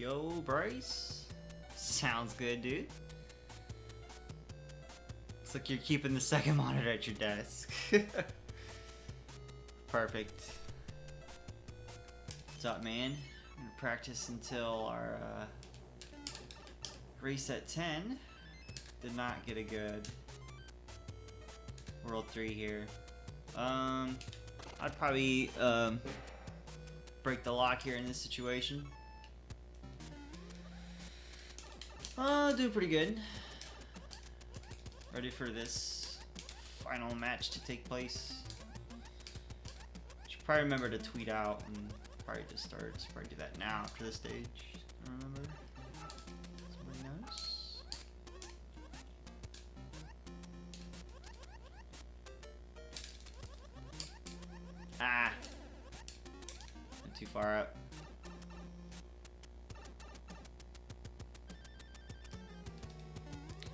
Yo, Bryce. Sounds good, dude. Looks like you're keeping the second monitor at your desk. Perfect. What's up, man? I'm gonna practice until our race at 10. Did not get a good World 3 here. I'd probably break the lock here in this situation. Do pretty good. Ready for this final match to take place. Should probably remember to tweet out and probably just start. Probably do that now after the stage. I don't remember. Somebody knows? Ah! Went too far up.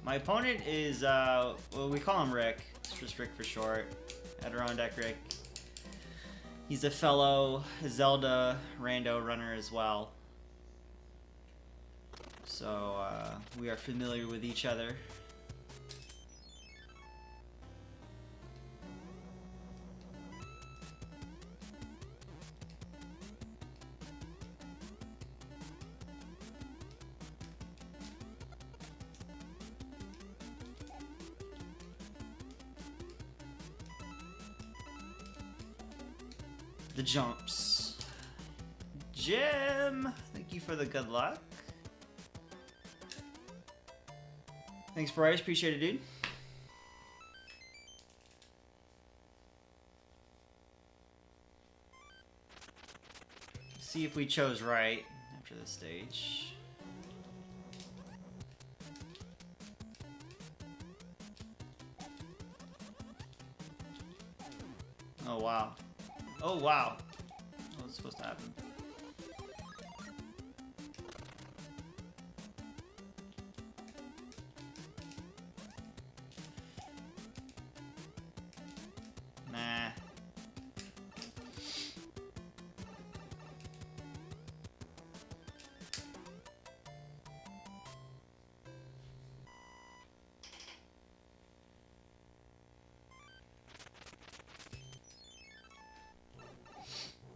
My opponent is, well, we call him Rick. It's just Rick for short. Adirondackrick. He's a fellow Zelda Rando runner as well. So, we are familiar with each other. The jumps. Jim! Thank you for the good luck. Thanks, Bryce. Appreciate it, dude. See if we chose right after this stage. Oh, wow. Oh, wow. What's supposed to happen? Nah.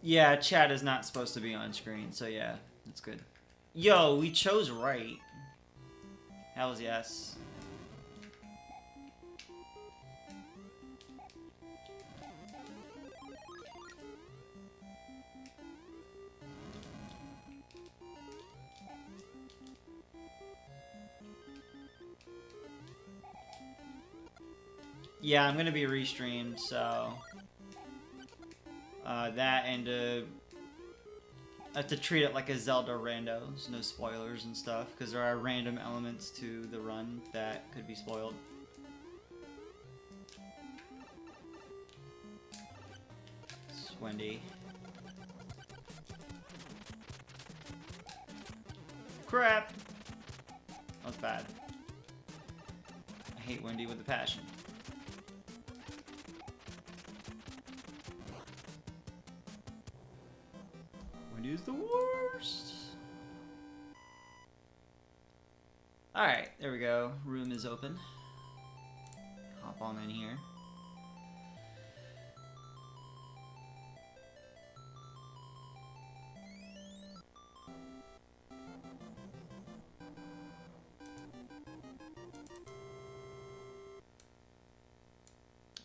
Yeah, chat is not supposed to be on screen, so yeah, that's good. Yo, we chose right. Hells yes. Yeah, I'm gonna be restreamed, so that and I have to treat it like a Zelda rando. There's no spoilers and stuff, because there are random elements to the run that could be spoiled. It's Wendy. Crap! That was bad. I hate Wendy with a passion. Wendy is the worst. Alright, there we go. Room is open. Hop on in here.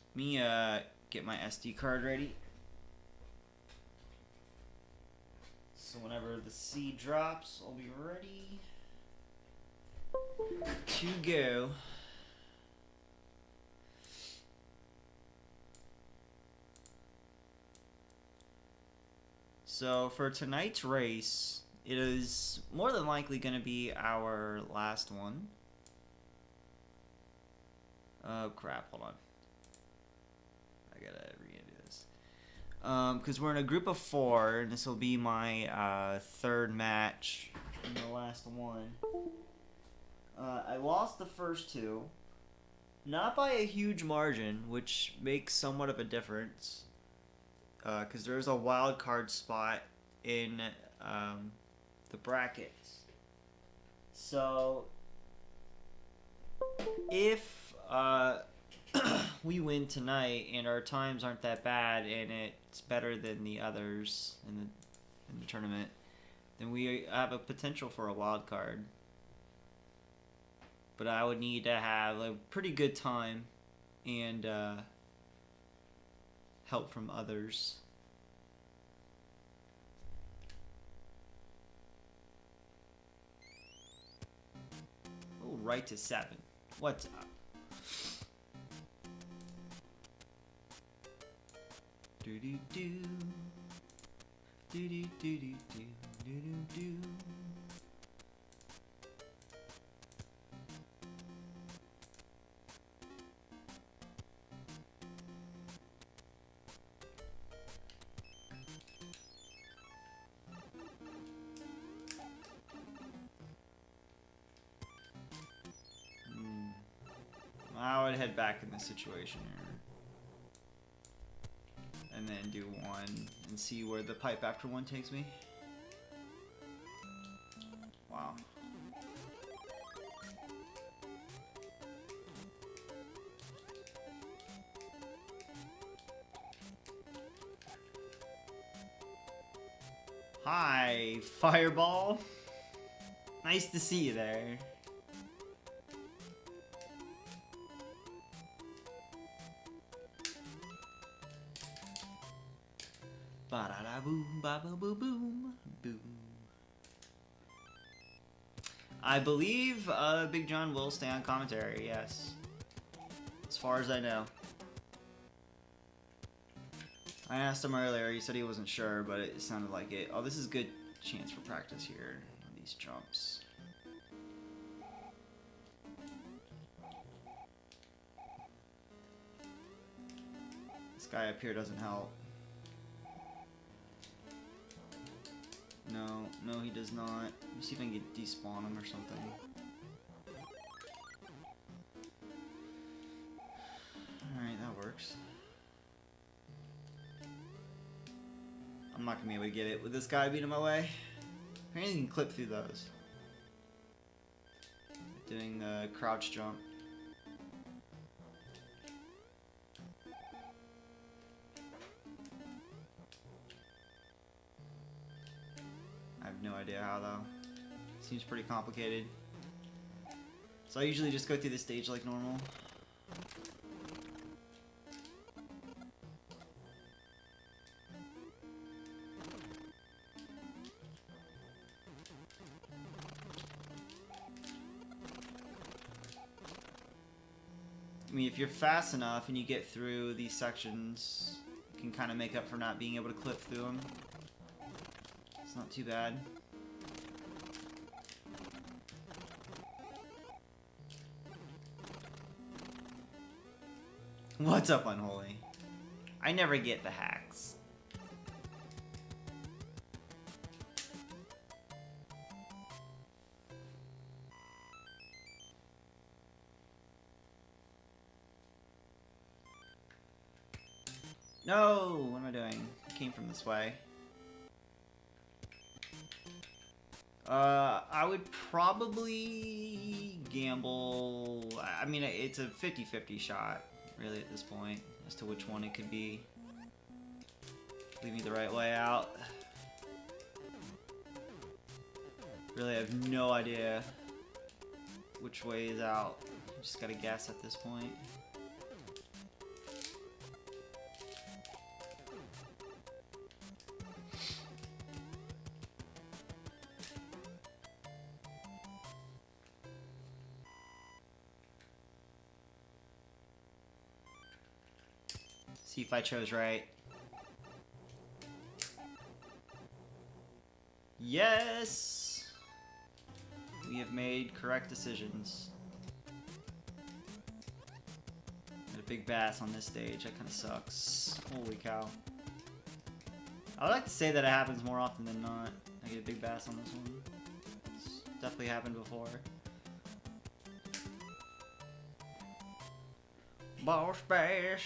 Let me get my SD card ready. So whenever the seed drops, I'll be ready to go. So for tonight's race, it is more than likely going to be our last one. Oh crap, hold on. I gotta re-edit this. Because we're in a group of 4, and this will be my third match in the last one. I lost the first 2, not by a huge margin, which makes somewhat of a difference. Because there's a wild card spot in the brackets. So if we win tonight and our times aren't that bad and it's better than the others in the tournament, then we have a potential for a wild card. But I would need to have a pretty good time and help from others. Oh, right to 7. What's up? Do do do. Do do do do do do do do. I would head back in this situation here. And then do 1 and see where the pipe after 1 takes me. Wow. Hi, Fireball. Nice to see you there. Ba-da-da-boom, ba-ba-boom, boom. I believe Big John will stay on commentary, yes. As far as I know. I asked him earlier, he said he wasn't sure, but it sounded like it. Oh, this is a good chance for practice here on these jumps. This guy up here doesn't help. No, he does not. Let me see if I can get despawn him or something. Alright, that works. I'm not gonna be able to get it with this guy beating my way. Apparently you can clip through those. Doing the crouch jump. I have no idea how though. Seems pretty complicated. So I usually just go through the stage like normal. I mean, if you're fast enough and you get through these sections, you can kind of make up for not being able to clip through them. It's not too bad. What's up, Unholy? I never get the hacks. No! What am I doing? I came from this way. I would probably gamble. I mean, it's a 50-50 shot, really, at this point, as to which one it could be. Lead me the right way out. Really, I have no idea which way is out. Just gotta guess at this point. See if I chose right. Yes! We have made correct decisions. Got a big bass on this stage. That kind of sucks. Holy cow. I would like to say that it happens more often than not. I get a big bass on this one. It's definitely happened before. Boss bass.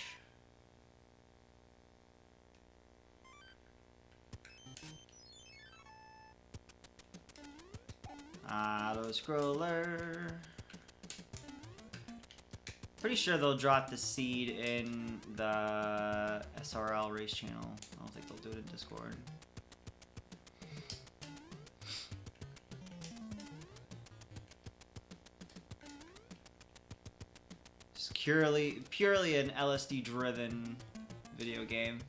scroller. Pretty sure they'll drop the seed in the SRL race channel. I don't think they'll do it in Discord. It's purely an LSD driven video game.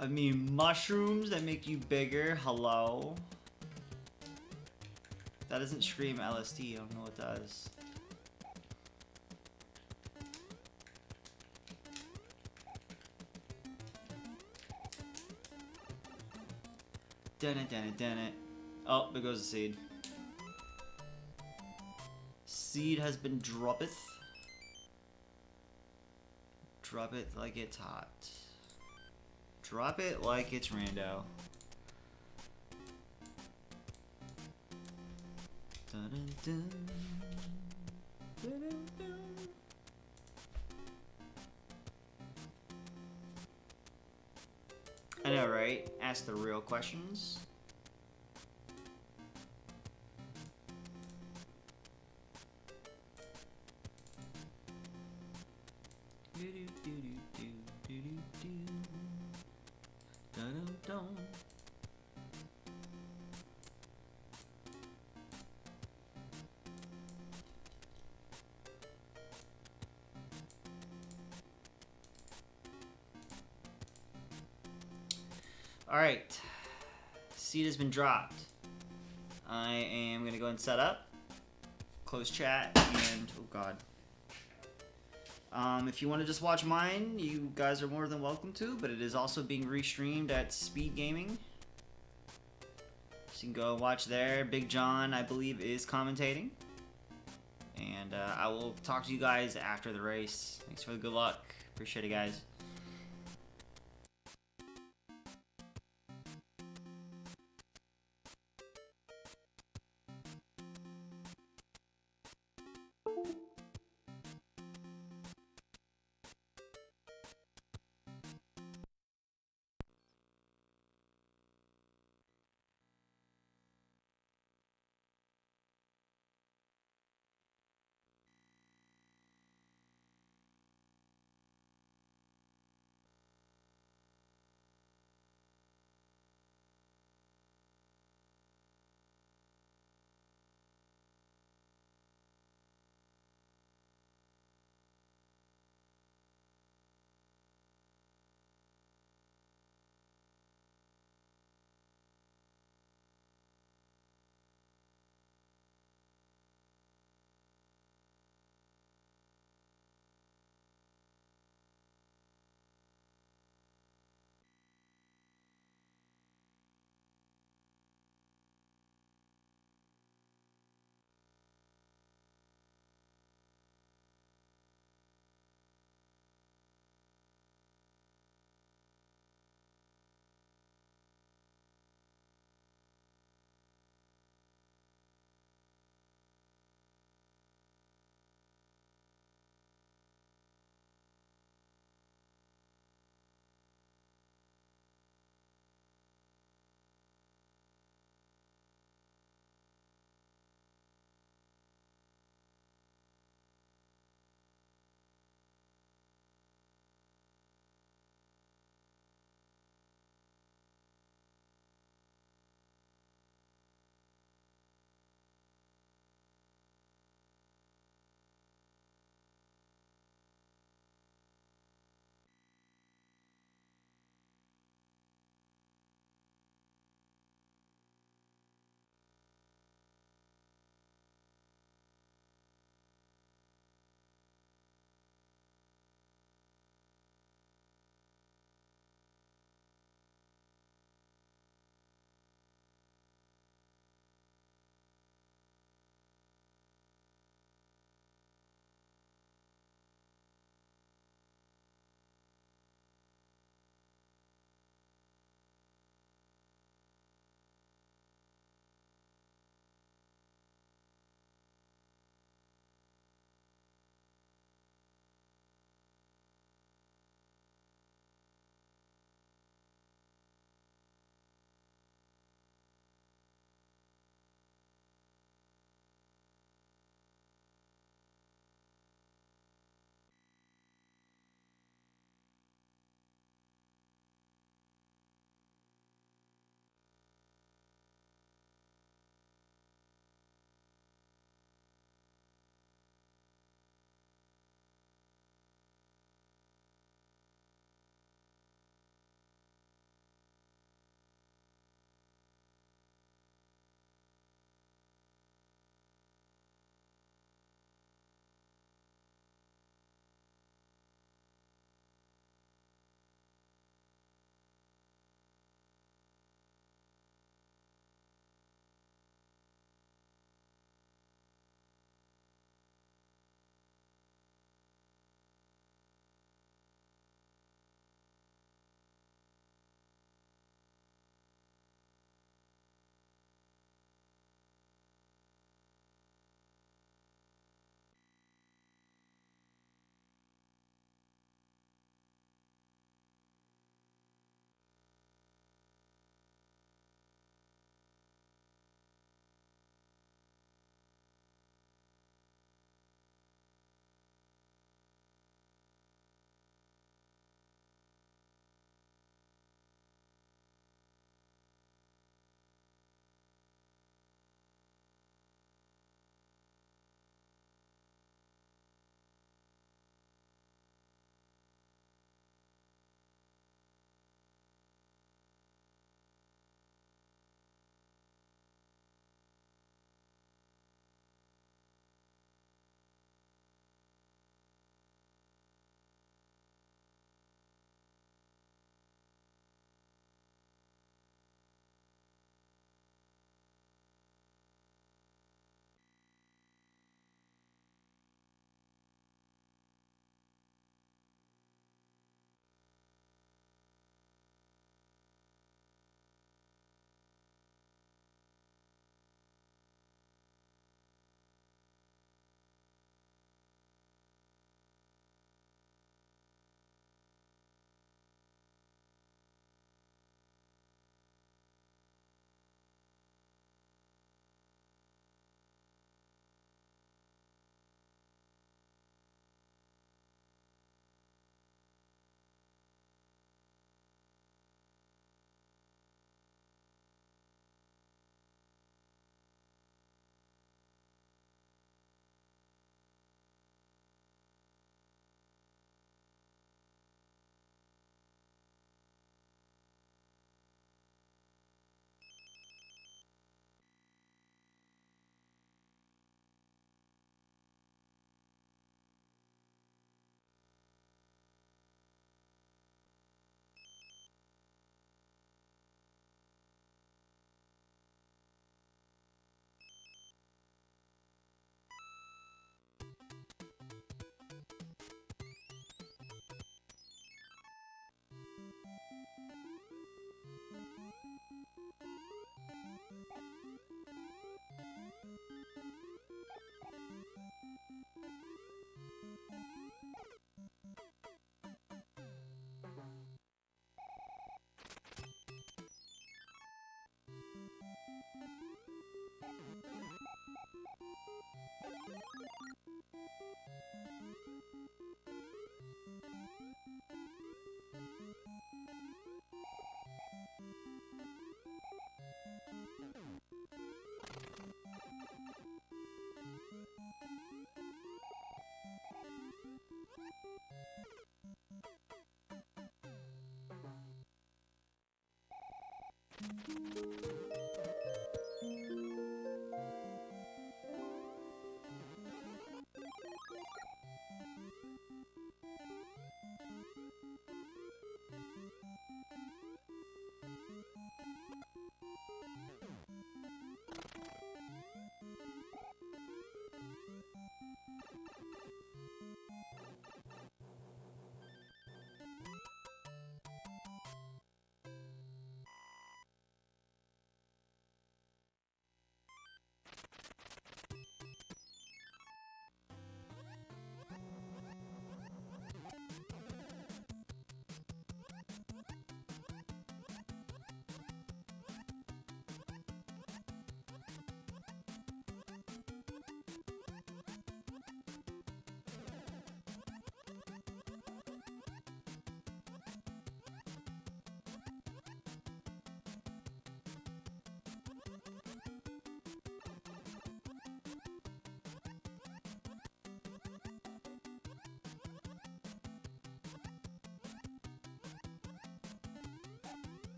I mean, mushrooms that make you bigger. Hello. That doesn't scream LSD. I don't know what does. Dun it, dun it, dun it. Oh, there goes the seed. Seed has been droppeth. Drop it like it's hot. Drop it like it's rando. Dun, dun, dun. Dun, dun, dun. I know, right? Ask the real questions. Alright, seed has been dropped. I am going to go and set up, close chat, and oh god. If you want to just watch mine, you guys are more than welcome to, but it is also being restreamed at Speed Gaming. So you can go watch there. Big John, I believe, is commentating. And I will talk to you guys after the race. Thanks for the good luck. Appreciate it, guys.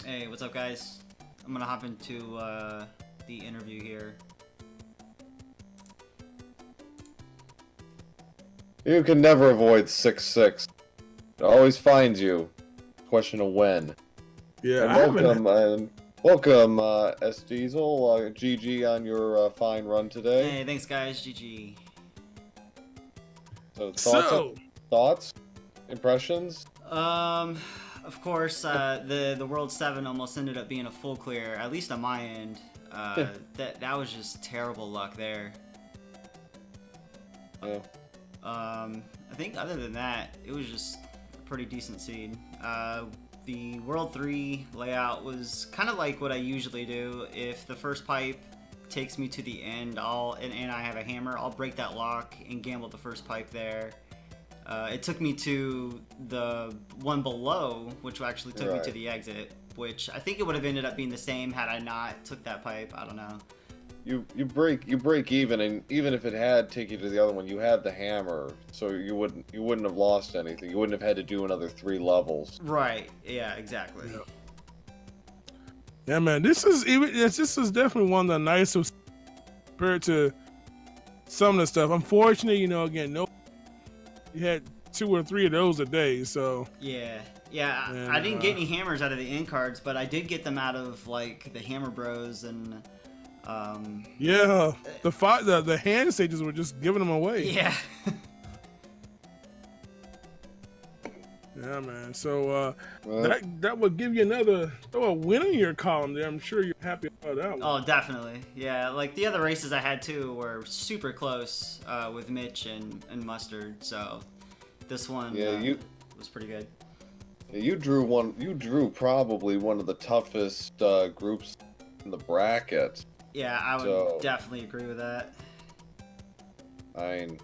Hey, what's up, guys? I'm gonna hop into the interview here. You can never avoid 6-6. It always finds you. Question of when. Yeah, And welcome, S Diesel. GG on your fine run today. Hey, thanks, guys. GG. So, thoughts, impressions. Of course, the World 7 almost ended up being a full clear, at least on my end. That was just terrible luck there. Yeah. I think other than that, it was just a pretty decent seed. The World 3 layout was kind of like what I usually do. If the first pipe takes me to the end, and I have a hammer, I'll break that lock and gamble the first pipe there. It took me to the one below, which actually took me to the exit, which I think it would have ended up being the same had I not took that pipe. I don't know. You break even, and even if it had taken you to the other one, you had the hammer, so you wouldn't have lost anything. You wouldn't have had to do another 3 levels. Right. Yeah. Exactly. Yeah, man. This is definitely one of the nicest compared to some of the stuff. Unfortunately, again, you had 2 or 3 of those a day, so yeah. I didn't get any hammers out of the end cards, but I did get them out of like the Hammer Bros and. The hand stages were just giving them away. Yeah. Yeah, man. So that would give you throw a win in your column there. I'm sure you're happy about that one. Oh, definitely. Yeah, like the other races I had too were super close with Mitch and Mustard. So this one was pretty good. You drew probably one of the toughest groups in the bracket. Yeah, I would definitely agree with that. I mean,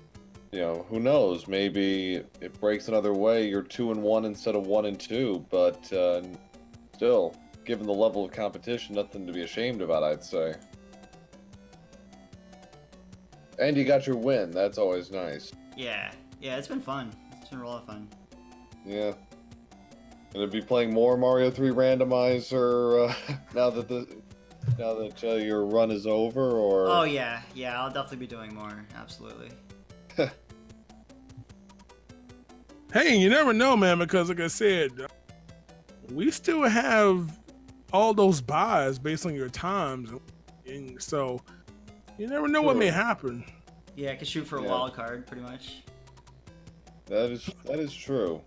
who knows? Maybe it breaks another way. You're 2-1 instead of 1-2, but still, given the level of competition, nothing to be ashamed about, I'd say. And you got your win. That's always nice. Yeah, it's been fun. It's been a lot of fun. Yeah. Gonna be playing more Mario 3 Randomizer now that your run is over, or? Oh yeah, I'll definitely be doing more. Absolutely. Hey, you never know, man, because like I said, we still have all those buys based on your times, and so you never know what may happen. Yeah, I can shoot for a wild card, pretty much. That is true.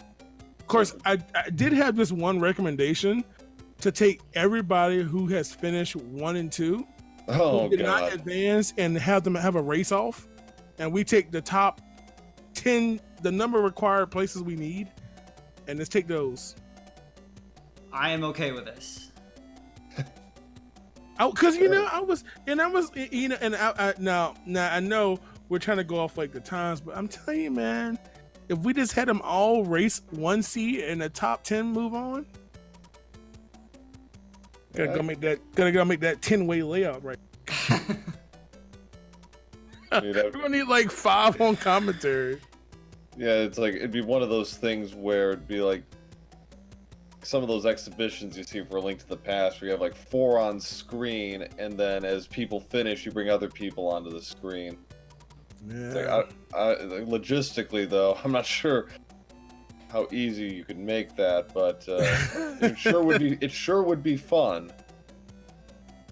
Of course, I did have this one recommendation to take everybody who has finished 1 and 2, who did not advance, and have them have a race off, and we take the top 10, the number of required places we need, and let's take those. I am okay with this. Because now I know we're trying to go off like the times, but I'm telling you, man, if we just had them all race 1 seed and the top 10 move on. Gotta go make that 10-way layout right. We're gonna need like 5 on commentary. Yeah, it's like it'd be one of those things where it'd be like some of those exhibitions you see for A Link to the Past, where you have like 4 on screen, and then as people finish, you bring other people onto the screen. Yeah. Like, logistically, though, I'm not sure how easy you could make that, but it sure would be fun.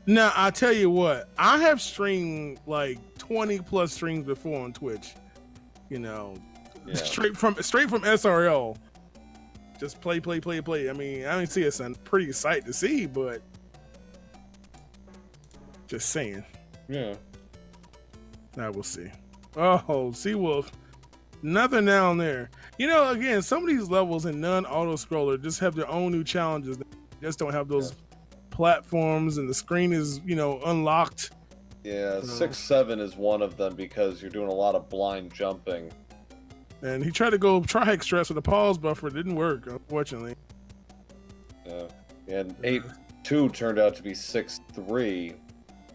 Now, I tell you what, I have streamed like 20 plus streams before on Twitch. Straight from SRL. Just play. I mean, I didn't see it's a pretty sight to see, but just saying. Yeah. I will see. Oh, Seawolf. Nothing down there. Again, some of these levels in non-auto scroller just have their own new challenges. They just don't have those platforms, and the screen is, unlocked. Yeah, 6-7 is one of them because you're doing a lot of blind jumping. And he tried to go tri-hex stress with a pause buffer. It didn't work, unfortunately. And 8-2 turned out to be 6-3.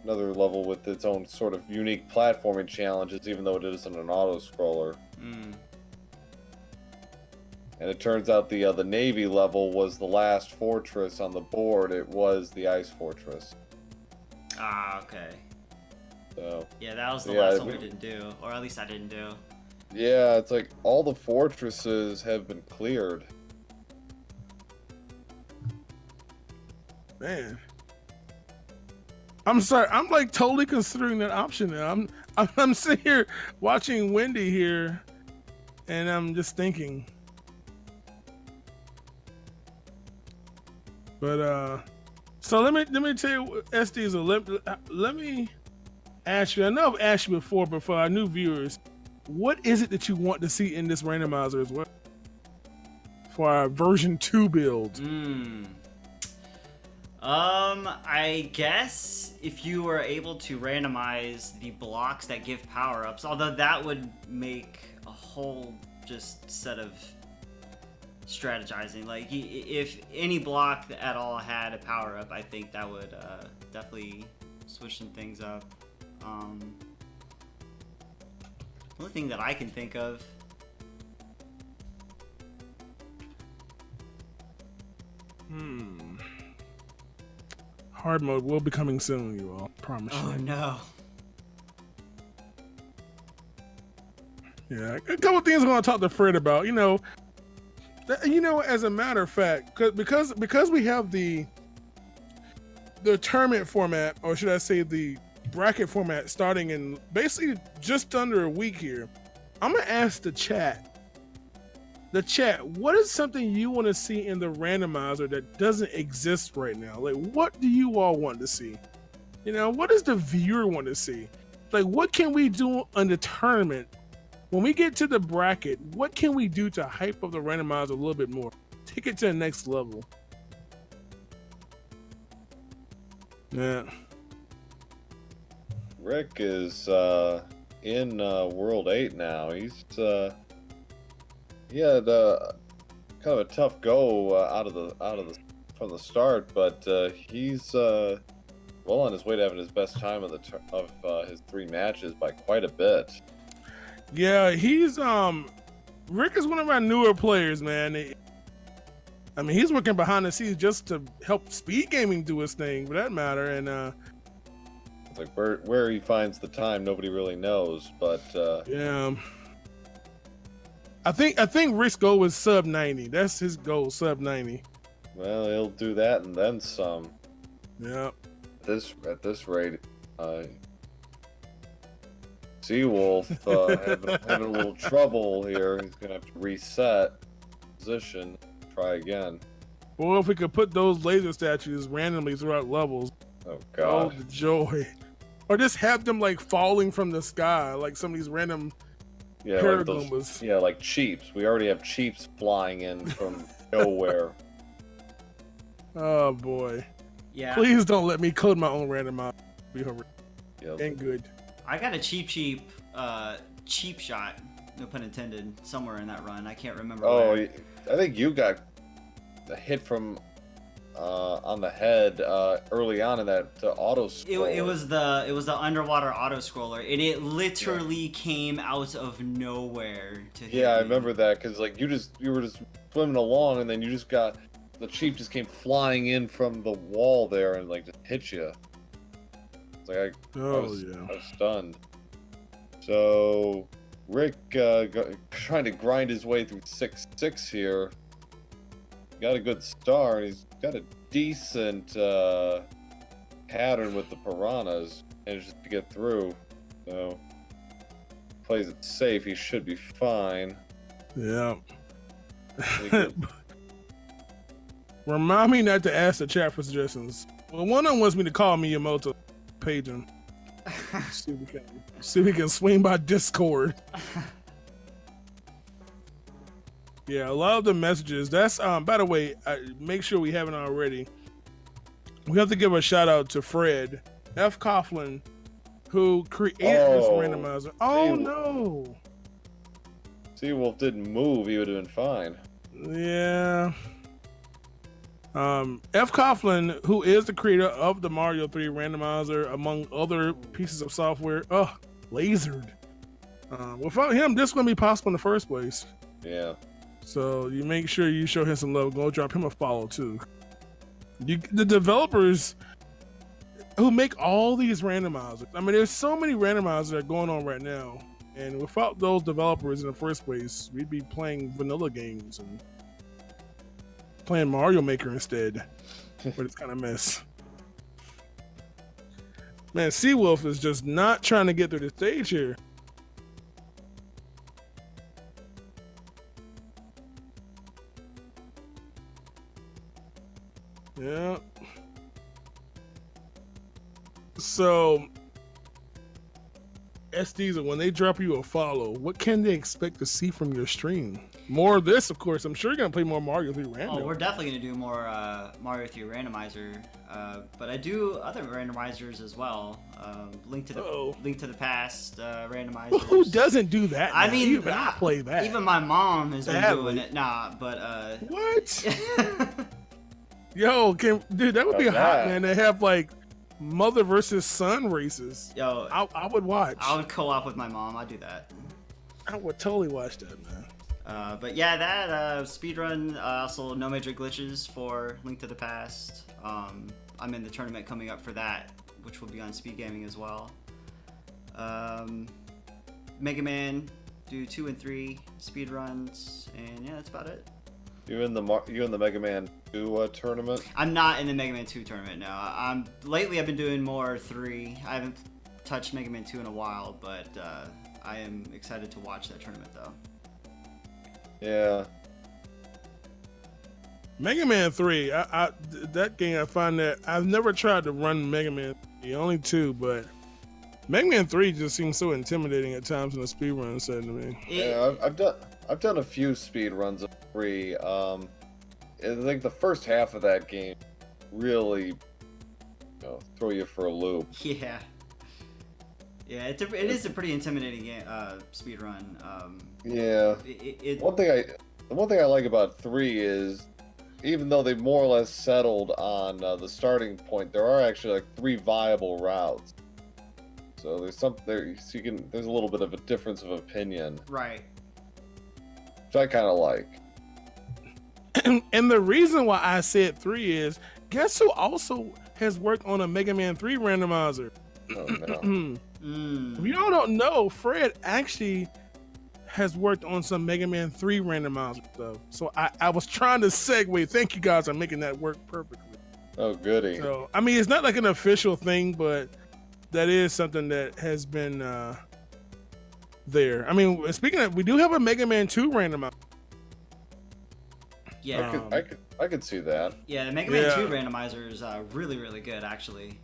Another level with its own sort of unique platforming challenges, even though it isn't an auto-scroller. And it turns out the Navy level was the last fortress on the board. It was the Ice Fortress. Ah, okay. So, yeah, that was the last one we didn't do, or at least I didn't do. Yeah, it's like all the fortresses have been cleared. Man, I'm sorry. I'm like totally considering that option now. I'm sitting here watching Wendy here, and I'm just thinking. But so let me tell you, SD. So let me ask you. I know I've asked you before, but for our new viewers, what is it that you want to see in this randomizer as well for our version 2 build? I guess if you were able to randomize the blocks that give power-ups, although that would make a whole just set of strategizing. Like, if any block at all had a power-up, I think that would definitely switch some things up. The only thing that I can think of. Hard mode will be coming soon, you all. Promise you. Oh no. Yeah, a couple things I'm going to talk to Fred about. As a matter of fact, because we have the tournament format, or should I say the bracket format, starting in basically just under a week here, I'm gonna ask the chat. What is something you want to see in the randomizer that doesn't exist right now? Like, what do you all want to see? What does the viewer want to see? Like, what can we do on the tournament? When we get to the bracket, what can we do to hype up the randomizer a little bit more? Take it to the next level. Yeah. Rick is in World 8 now. He's he had kind of a tough go from the start, but he's well on his way to having his best time of his 3 matches by quite a bit. Yeah, he's Rick is one of our newer players, man. He's working behind the scenes just to help speed gaming do its thing, for that matter. And it's like where he finds the time, nobody really knows. But yeah, I think Rick's goal was sub 90. That's his goal, sub 90. Well, he'll do that and then some. Yeah. At this rate, Seawolf having a little trouble here. He's gonna have to reset position, try again. Well, if we could put those laser statues randomly throughout levels. Oh god. Oh, the joy. Or just have them like falling from the sky, like some of these random paragoombas. Like cheeps. We already have cheeps flying in from nowhere. Oh boy. Yeah. Please don't let me code my own randomizer. Be horrific. Yep. Ain't good. I got a cheap shot, no pun intended, somewhere in that run. I can't remember. Oh, where. I think you got a hit from on the head early on in that auto scroller. It was the underwater auto scroller, and it literally came out of nowhere to hit me. I remember that because like you were just swimming along, and then you just got the cheap just came flying in from the wall there and like just hit you. It's like I was stunned. So Rick trying to grind his way through 6-6 here. Got a good start. He's got a decent pattern with the piranhas, managed to get through. So plays it safe. He should be fine. Yeah. Remind me not to ask the chat for suggestions. Well, one of them wants me to call Miyamoto, page him. See if we can swing by Discord. Yeah, a lot of the messages. That's by the way, make sure we haven't already. We have to give a shout out to Fred F. Coughlin, who created this randomizer. Oh no! Seawolf didn't move; he would have been fine. Yeah. F. Coughlin, who is the creator of the Mario 3 randomizer, among other pieces of software, lasered. Without him, this wouldn't be possible in the first place. Yeah. So you make sure you show him some love. Go drop him a follow too. The developers who make all these randomizers. I mean, there's so many randomizers that are going on right now, and without those developers in the first place, we'd be playing vanilla games and playing Mario Maker instead. But it's kind of mess. Man, Seawolf is just not trying to get through the stage here. Yeah. So, SDs, when they drop you a follow, what can they expect to see from your stream? More of this, of course. I'm sure you're going to play more Mario 3 Random. Oh, we're definitely going to do more Mario 3 Randomizer. But I do other randomizers as well. Link to the Past randomizers. Who doesn't do that? I mean, you better not play that. Even my mom has been doing it. Nah, but what? Yo, dude, that would be hot, man. They have like mother versus son races. Yo, I would watch. I would co-op with my mom. I'd do that. I would totally watch that, man. But yeah, that speedrun, also no major glitches for Link to the Past. I'm in the tournament coming up for that, which will be on Speed Gaming as well. Mega Man, do 2 and 3 speedruns, and yeah, that's about it. You in the Mega Man 2 tournament? I'm not in the Mega Man 2 tournament, no. Lately I've been doing more 3. I haven't touched Mega Man 2 in a while, but I am excited to watch that tournament though. Yeah. Mega Man 3, that game, I find that I've never tried to run Mega Man 3, only 2, but Mega Man 3 just seems so intimidating at times in the speedrun setting to me. Yeah, I've done a few speedruns of 3. I think the first half of that game really throw you for a loop. Yeah. Yeah, it is a pretty intimidating game, speedrun. Yeah. The one thing I like about 3 is, even though they more or less settled on the starting point, there are actually like 3 viable routes. So there's there's a little bit of a difference of opinion. Right. Which I kind of like. And the reason why I said 3 is, guess who also has worked on a Mega Man 3 randomizer? Oh, no. If y'all don't know, Fred actually has worked on some Mega Man 3 randomizer stuff. So I was trying to segue. Thank you guys for making that work perfectly. Oh, goody. So, I mean, it's not like an official thing, but that is something that has been there. I mean, speaking of, we do have a Mega Man 2 randomizer. Yeah. I could see that. Yeah, the Mega Man 2 randomizer is really, really good, actually.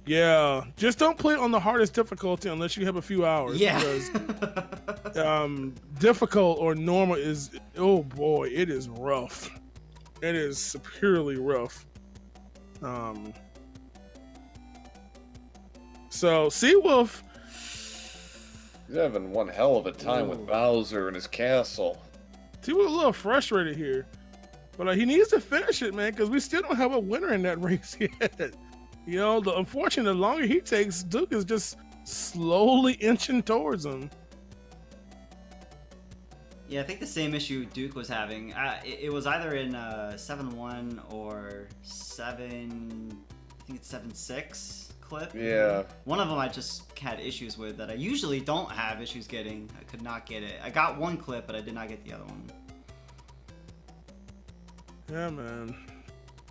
Yeah, just don't play it on the hardest difficulty unless you have a few hours. Yeah. Because difficult or normal is, oh boy, it is rough. It is superiorly rough. So Seawolf, he's having one hell of a time with Bowser and his castle. Seawolf a little frustrated here, but he needs to finish it, man, because we still don't have a winner in that race yet. You know, unfortunately, the longer he takes, Duke is just slowly inching towards him. Yeah, I think the same issue Duke was having. It was either in 7-1 or 7-6 clip. Yeah. One of them I just had issues with that I usually don't have issues getting. I could not get it. I got one clip, but I did not get the other one. Yeah, man.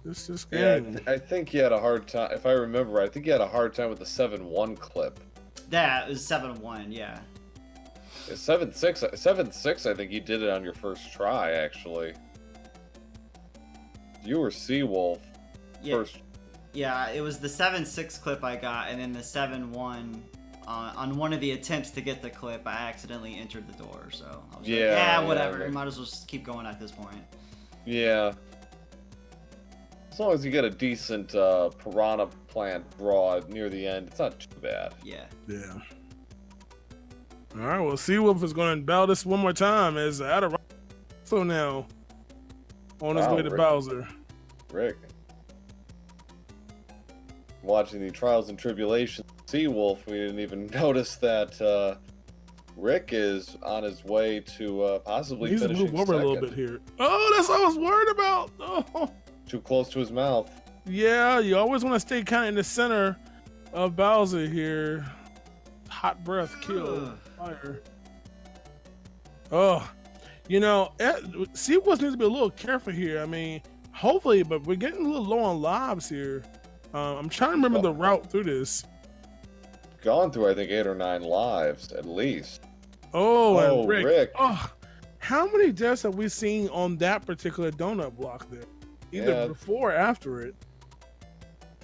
This game. Yeah, I think he had a hard time. If I remember, I think he had a hard time with the 7-1 clip. Yeah, it was 7-1. Yeah. 7-6. I think you did it on your first try, actually. You were Seawolf first. Yeah, it was the 7-6 clip I got, and then the 7-1 on one of the attempts to get the clip, I accidentally entered the door. So I was like, whatever. Might as well just keep going at this point. Yeah. As long as you get a decent piranha plant draw near the end, it's not too bad. Yeah. Yeah. All right, well, Seawolf is going to battle this one more time as Adirondack now on his way to Bowser. Rick. Watching the Trials and Tribulations of Seawolf, we didn't even notice that Rick is on his way to possibly He's finishing move over second. a little bit here. Oh, that's what I was worried about. Oh, Too close to his mouth. yeah. You always want to stay kind of in the center of Bowser here. Hot breath, kill, fire. Oh, you know, Sequels needs to be a little careful here. I mean, hopefully, but we're getting a little low on lives here. I'm trying to remember the route through this. Gone through, I think, 8 or 9 lives at least. Oh, Oh, and Rick. Rick. Oh, how many deaths have we seen on that particular donut block there? Either before or after it.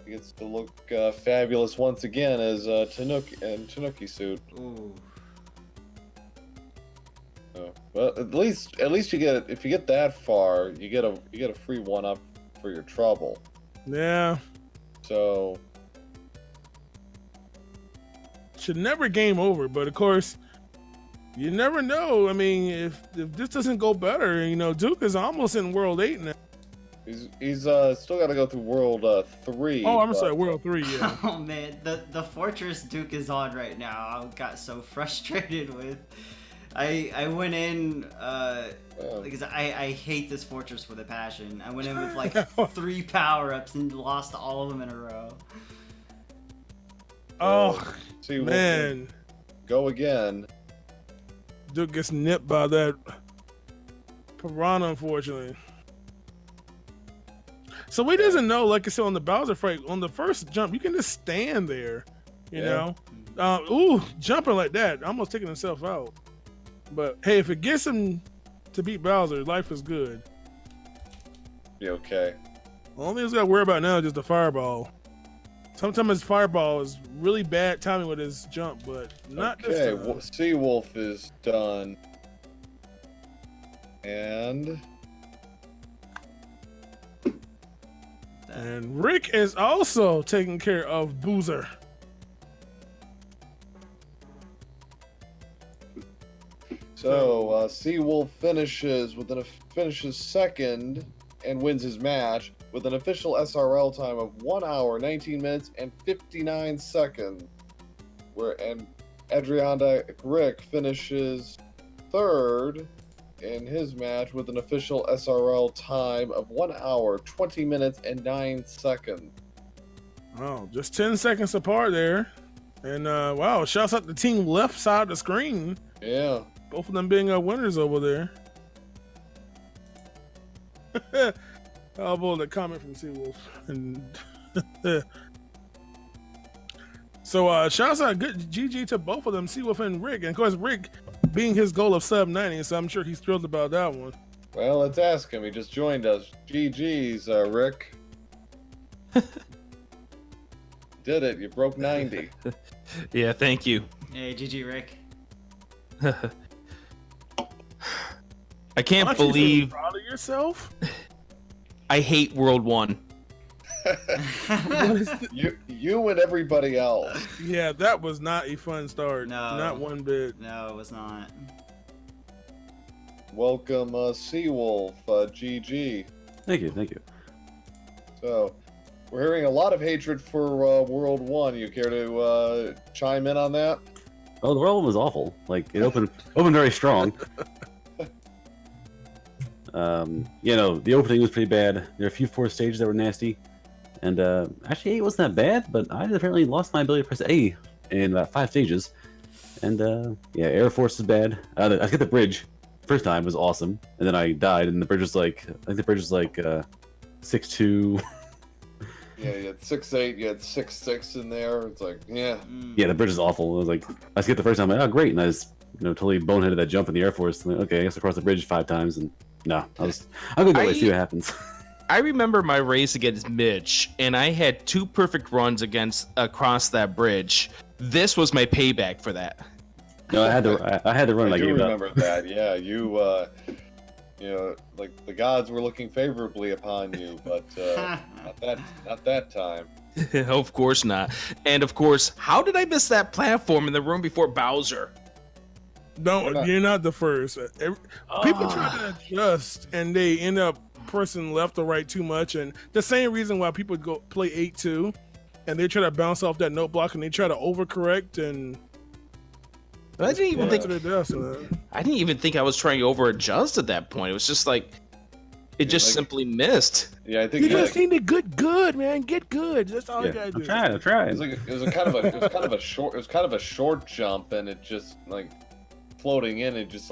He gets to look fabulous once again as Tanuki suit. Ooh. Well, at least you get it. If you get that far, you get a free 1-up for your trouble. Yeah. So should never game over, but of course, you never know. I mean, if this doesn't go better, you know, Duke is almost in World 8 now. He's still got to go through World 3. Oh, I'm sorry, World 3. Yeah. Oh man, the fortress Duke is on right now. I got so frustrated with. I went in because I hate this fortress with a passion. I went in with like 3 power-ups and lost all of them in a row. Oh, see, man. Go again. Duke gets nipped by that piranha, unfortunately. So he doesn't know, like I said, on the Bowser fight, on the first jump, you can just stand there, you know? Ooh, jumping like that, almost taking himself out. But hey, if it gets him to beat Bowser, life is good. Be okay. The only thing he's got to worry about now is just the fireball. Sometimes his fireball is really bad timing with his jump, but not this time. Okay, Seawolf is done. And Rick is also taking care of Boozer. So Seawolf finishes second and wins his match with an official SRL time of 1 hour, 19 minutes, and 59 seconds. And Adirondack finishes third in his match with an official SRL time of 1 hour, 20 minutes, and 9 seconds. Oh, just 10 seconds apart there. And wow, shouts out the team left side of the screen. Yeah. Both of them being winners over there. I'll pull the comment from Seawolf. And so shouts out good GG to both of them, Seawolf and Rick. And of course, Rick being his goal of sub 90, so I'm sure he's thrilled about that one. Well, let's ask him. He just joined us. GG's, Rick. Did it. You broke 90. Yeah, thank you. Hey, GG Rick. I can't Aren't you so believe proud of yourself. I hate World 1. You and everybody else. Yeah, that was not a fun start. No. Not one bit. No, it was not. Welcome, Seawolf, GG. Thank you. So, we're hearing a lot of hatred for World 1. You care to chime in on that? Oh, the world was awful. Like, it opened very strong. You know, the opening was pretty bad. There were a few 4 stages that were nasty. And actually, A wasn't that bad, but I apparently lost my ability to press A in about 5 stages. And yeah, Air Force is bad. I got the bridge. First time was awesome. And then I died, and the bridge was like, I think the bridge was like 6'2". Yeah, you had 6'8", you had 6'6" in there. It's like, yeah. Yeah, the bridge is awful. It was like, I skipped the first time, I'm like, oh, great. And I just, totally boneheaded that jump in the Air Force. I'm like, okay, I guess I crossed the bridge 5 times, and no, I'm gonna go see what happens. I remember my race against Mitch, and I had 2 perfect runs across that bridge. This was my payback for that. No, I had to run. I I do gave it up. remember that. Yeah, you know, like the gods were looking favorably upon you, but not that time. Of course not. And of course, how did I miss that platform in the room before Bowser? No, you're not the first. People try to adjust, and they end up pressing left or right too much. And the same reason why people go play 8-2, and they try to bounce off that note block, and they try to overcorrect, and I didn't even think. To the death, so. I didn't even think I was trying to over adjust at that point. It was just like it just simply missed. Yeah, I think you just need to get good, man. Get good. That's all you gotta do. I'm trying. It was kind of a short jump, and it just like floating in, it just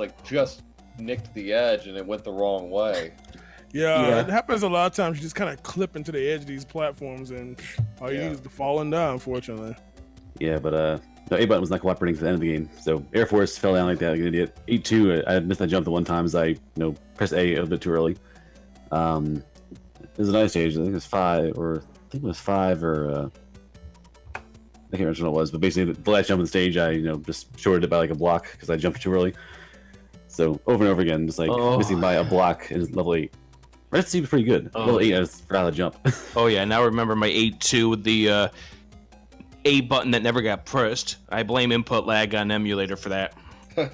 nicked the edge, and it went the wrong way. Yeah, it happens a lot of times. You just kind of clip into the edge of these platforms, and all you need is to falling down, unfortunately. Yeah, but the A button was not cooperating to the end of the game, so Air Force fell down like that like an idiot. 8-2, I missed that jump the one time as I pressed A a bit too early. It was a nice stage. I think it was 5 or I can't remember what it was, but basically the last jump on the stage, I just shorted it by like a block because I jumped too early. So over and over again, just like missing by a block is level 8. That seems pretty good. Level 8, I just forgot how to jump. Oh yeah, now I remember my 8-2 with the A button that never got pressed. I blame input lag on emulator for that. No,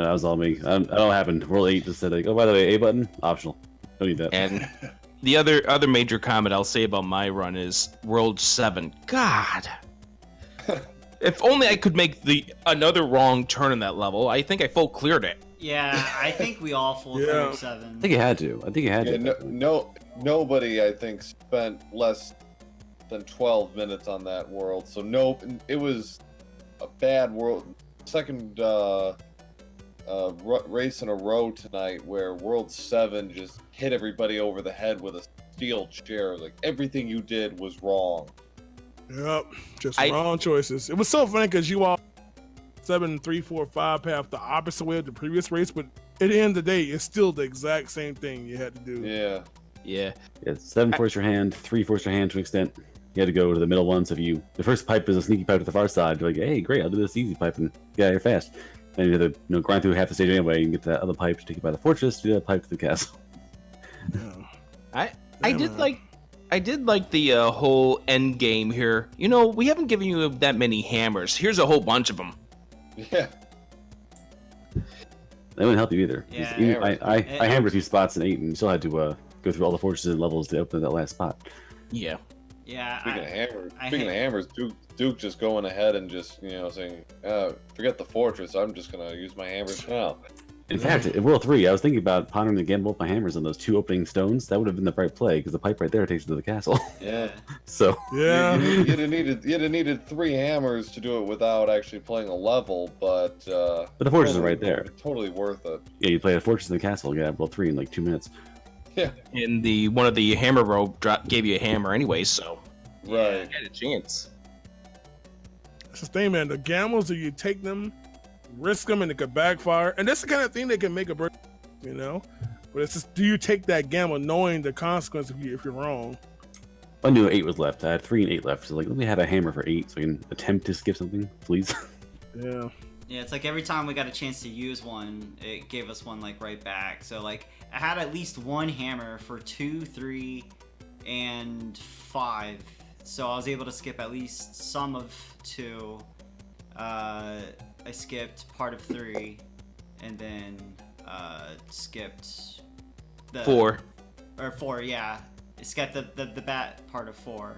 that was all me. I don't know what happened. World 8 just said like, oh, by the way, A button optional. Don't need that. And the other major comment I'll say about my run is World 7. God. If only I could make another wrong turn in that level. I think I full cleared it. Yeah, I think we all full cleared 7. I think you had to. Nobody, I think, spent less than 12 minutes on that world. So it was a bad world. Second race in a row tonight where World 7 just hit everybody over the head with a steel chair. Like everything you did was wrong. Yep, just wrong choices. It was so funny because you all 7, 3, 4, 5 path the opposite way of the previous race, but at the end of the day, it's still the exact same thing you had to do. Yeah. 7 forced your hand, 3 forced your hand to an extent. You had to go to the middle one. So the first pipe is a sneaky pipe to the far side. You're like, hey, great, I'll do this easy pipe and get out of here fast. And you have to grind through half the stage anyway and get to that other pipe to take you by the fortress, do that pipe to the castle. I did like the whole end game here. We haven't given you that many hammers. Here's a whole bunch of them. Yeah. That wouldn't help you either. Yeah. I hammered a few spots in 8 and still had to go through all the fortresses and levels to open that last spot. Yeah. Yeah. Speaking of hammers, Duke just going ahead and just saying, forget the fortress. I'm just gonna use my hammers now. In fact, in World 3, I was thinking about pondering the gamble with my hammers on those 2 opening stones. That would have been the right play because the pipe right there takes you to the castle. Yeah. So yeah, you'd have needed 3 hammers to do it without actually playing a level, but the fortress is right there. Totally worth it. Yeah, you play a fortress in the castle. You got World 3 in like 2 minutes. Yeah. And one of the hammer row gave you a hammer anyway, so right. You had a chance. It's the thing, man. The gambles, you take them, risk them, and it could backfire. And that's the kind of thing that can make a break, But it's just, do you take that gamble knowing the consequence if you're wrong? I knew 8 was left. I had 3 and 8 left. So let me have a hammer for 8 so I can attempt to skip something, please. Yeah. Yeah, it's like every time we got a chance to use one, it gave us one right back. So I had at least one hammer for 2, 3, and 5. So I was able to skip at least some of 2. I skipped part of 3, and then skipped the 4. Or 4, yeah. I skipped the bat part of 4.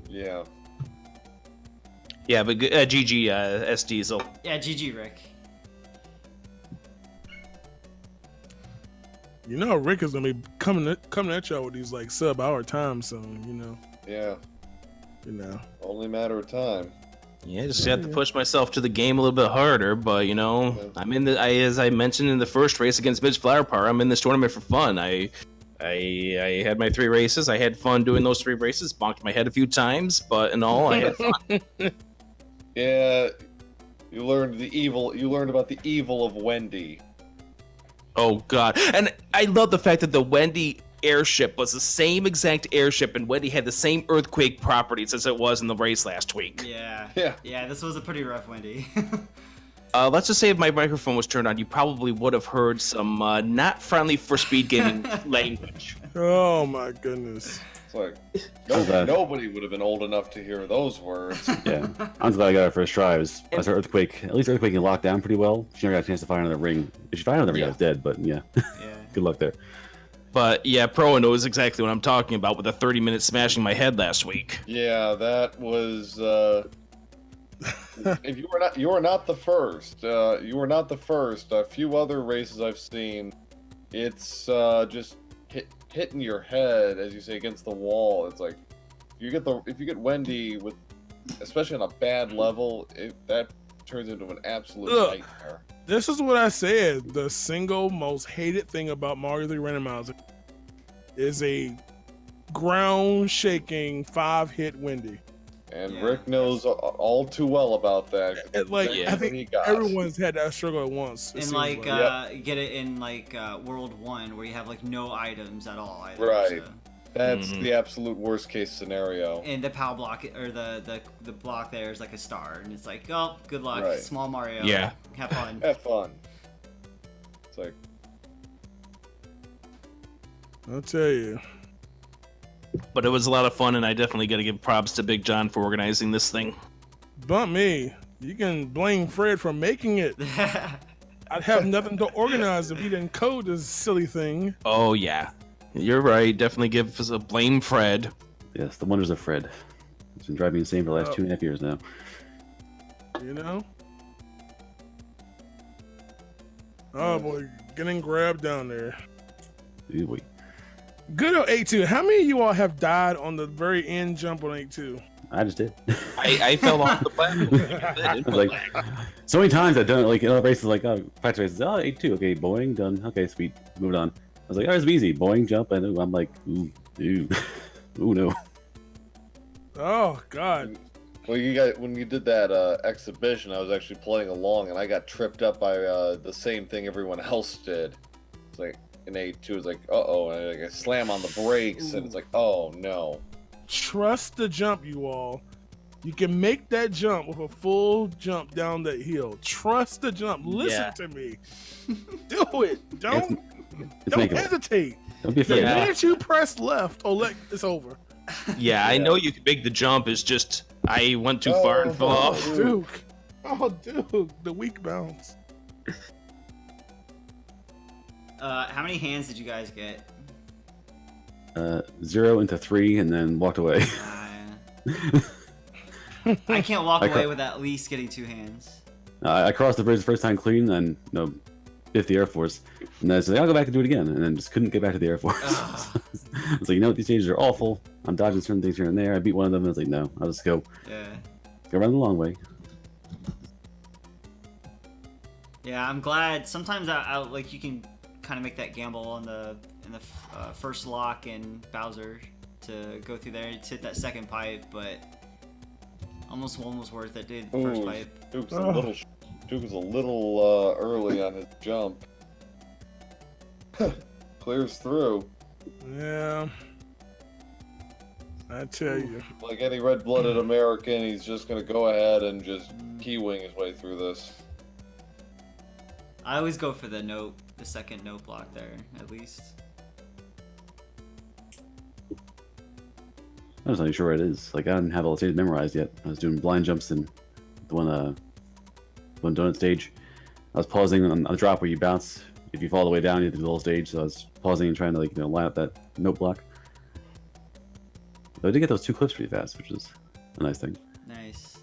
Yeah. Yeah, but GG S Diesel. Yeah, GG Rick. Rick is gonna be coming at y'all with these sub-hour times, so Yeah. Only a matter of time. Yeah, just have to push myself to the game a little bit harder, but I'm in as I mentioned in the first race against Midge Flower Power, I'm in this tournament for fun. I had my 3 races. I had fun doing those 3 races. Bonked my head a few times, but in all, I had fun. Yeah, you learned about the evil of Wendy. Oh God! And I love the fact that the Wendy airship was the same exact airship, and Wendy had the same earthquake properties as it was in the race last week. Yeah. Yeah. Yeah, this was a pretty rough Wendy. Let's just say if my microphone was turned on, you probably would have heard some not friendly for speed gaming language. Oh my goodness. It's like nobody would have been old enough to hear those words. Yeah, I'm glad I got it first try. I saw Earthquake. At least Earthquake can lock down pretty well. She never got a chance to fire another ring. If she fired another ring, I was dead. But yeah, good luck there. But yeah, Pro knows exactly what I'm talking about with a 30-minute smashing my head last week. Yeah, that was If you are not the first. You are not the first. A few other races I've seen, it's just hitting your head, as you say, against the wall. It's like if you get Wendy with, especially on a bad level, that turns into an absolute nightmare. This is what I said. The single most hated thing about Mario 3 Randomizer is a ground-shaking 5-hit Wendy. And Rick knows all too well about that. I think everyone's had that struggle at once. And get it in World 1 where you have no items at all. Either, right. So. That's the absolute worst case scenario. And the POW block, or the block there is like a star, and it's like, oh, good luck, right. Small Mario. Yeah. Have fun. Have fun. It's like, I'll tell you. But it was a lot of fun, and I definitely got to give props to Big John for organizing this thing. Bump me. You can blame Fred for making it. I'd have nothing to organize if he didn't code this silly thing. Oh, yeah. You're right. Definitely give us a blame Fred. Yes, the wonders of Fred. It's been driving me insane for the last 2.5 years now. You know? Oh boy, getting grabbed down there. Ooh, boy. Good old 8-2. How many of you all have died on the very end jump on 8-2? I just did. I fell off the platform. It's like so many times I've done it, like in other races, like practice races. 8-2, okay, boing, done. Okay, sweet, moved on. I was like, oh, it's easy, boing, jump, and I'm like, ooh, no. Oh God. Well, when you did that exhibition, I was actually playing along, and I got tripped up by the same thing everyone else did. It's like in 8-2, it's like, uh-oh, and I slam on the brakes, and it's like, oh no. Trust the jump, you all. You can make that jump with a full jump down that hill. Trust the jump. Listen to me. Do it. Don't hesitate. Don't be afraid. The minute you press left, it's over. Yeah, I know you can make the jump. It's just I went too far and fell off. Duke. Oh, Duke. The weak bounce. How many hands did you guys get? 0 into 3, and then walked away. I can't walk away with at least getting 2 hands. I crossed the bridge the first time clean, and hit the Air Force, and then I said, I'll go back and do it again, and then just couldn't get back to the Air Force. I was like, you know what, these stages are awful. I'm dodging certain things here and there. I beat one of them, and I was like, no, I'll just go around the long way. Yeah, I'm glad. Sometimes I you can kind of make that gamble in the first lock in Bowser to go through there to hit that second pipe, but almost one was worth it, dude. The first pipe. Duke was a little early on his jump. Clears through. Yeah. I tell you. Like any red-blooded American, he's just gonna go ahead and just key-wing his way through this. I always go for the second note block there, at least. I'm just not even sure where it is. Like, I didn't have all the stages memorized yet. I was doing blind jumps in the one donut stage. I was pausing on the drop where you bounce. If you fall all the way down, you hit the little stage. So I was pausing and trying to line up that note block. But I did get those 2 clips pretty fast, which is a nice thing. Nice.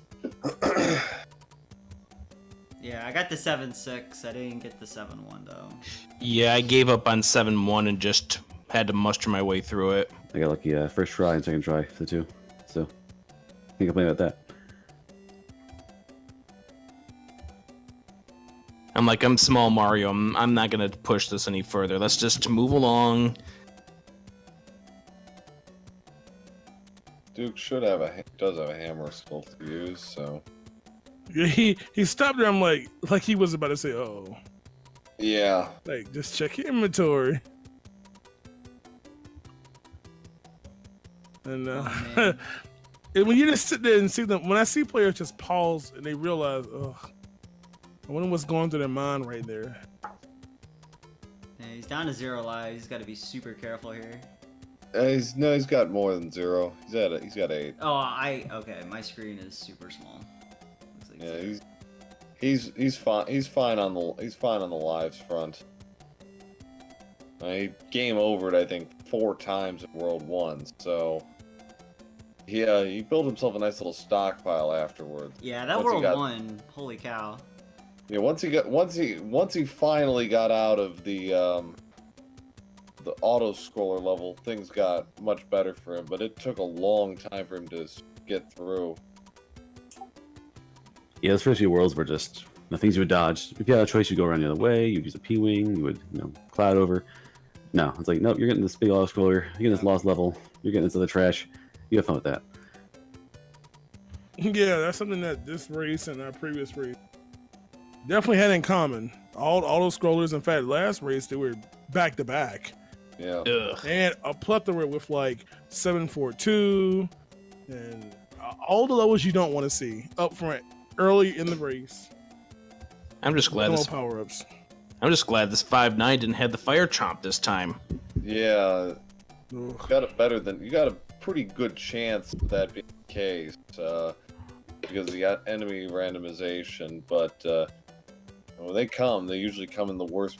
Yeah, I got the 7-6. I didn't get the 7-1 though. Yeah, I gave up on 7-1 and just had to muster my way through it. I got lucky first try and second try for the 2. So, can't complain about that. I'm small Mario. I'm not going to push this any further. Let's just move along. Duke does have a hammer skill to use, so. Yeah, he stopped there. I'm like he was about to say, oh. Yeah. Like, just check your inventory. And and when you just sit there and see them, when I see players just pause and they realize, oh, I wonder what's going through their mind right there. Yeah, he's down to 0 lives. He's got to be super careful here. He's got more than 0. He's got 8. Oh, okay. My screen is super small. Looks like Yeah, he's fine. He's fine on the lives front. I game overed, I think, 4 times in World 1, so he built himself a nice little stockpile afterwards. Yeah, that world won. Holy cow. Yeah, once he finally got out of the auto scroller level, things got much better for him, but it took a long time for him to get through. Yeah, those first few worlds were just the things you would dodge. If you had a choice, you'd go around the other way. You'd use a P-wing. You would, cloud over. No, it's like, nope, you're getting this big auto scroller. You're getting this lost level. You're getting this other trash. You have fun with that. Yeah, that's something that this race and our previous race definitely had in common. All auto scrollers, in fact, last race they were back to back. Yeah. Ugh. And a plethora with like 742 and all the levels you don't want to see up front early in the race. I'm just glad No this. power ups. I'm just glad this 5.9 didn't have the fire chomp this time. Yeah. You got a pretty good chance of that being the case, because you got enemy randomization, but when they usually come in the worst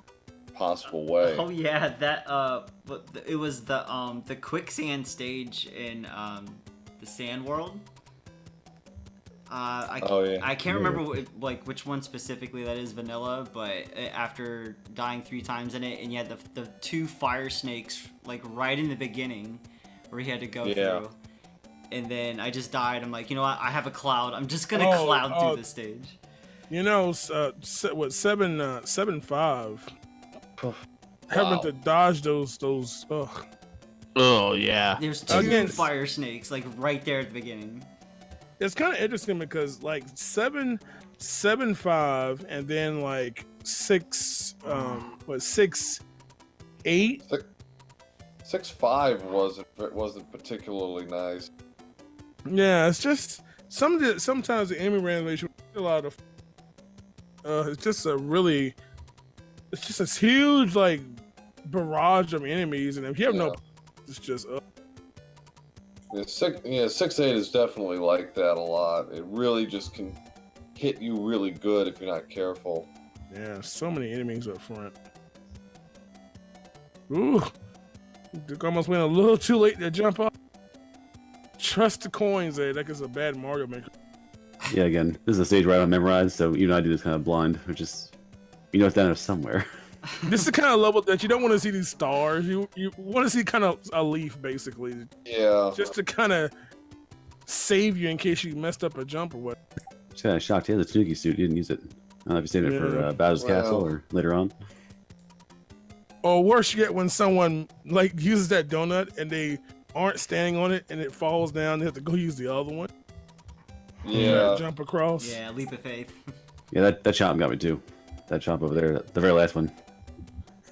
possible way. Oh yeah, that it was the quicksand stage in the sand world. I can't remember which one specifically that is vanilla, but after dying 3 times in it, and you had the 2 fire snakes like right in the beginning where he had to go through, and then I just died. I'm like, you know what? I have a cloud. I'm just gonna cloud through this stage. 7.5 having to dodge those. Ugh. Oh yeah. There's 2 fire snakes like right there at the beginning. It's kind of interesting because like 7.5 and then like 6.8. 6.5 wasn't particularly nice. Yeah, it's just sometimes the enemy randomization a lot of. It's just a huge like barrage of enemies, and if you have no, it's just. Yeah, 6.8 is definitely like that a lot. It really just can hit you really good if you're not careful. Yeah, so many enemies up front. Ooh, Duke almost went a little too late to jump up. Trust the coins there. That is a bad Mario Maker. Yeah, again, this is a stage where I don't memorize, so even I do this kind of blind, which is, it's down there somewhere. This is the kind of level that you don't want to see these stars. You want to see kind of a leaf, basically. Yeah. Just to kind of save you in case you messed up a jump or what. Just kind of shocked. He had the Tanuki suit. He didn't use it. I don't know if you saved it for Bowser's Castle or later on. Or worse yet, when someone like uses that donut and they aren't standing on it and it falls down, they have to go use the other one. Yeah. Jump across. Yeah, leap of faith. Yeah, that chomp got me too. That chomp over there, the very last one.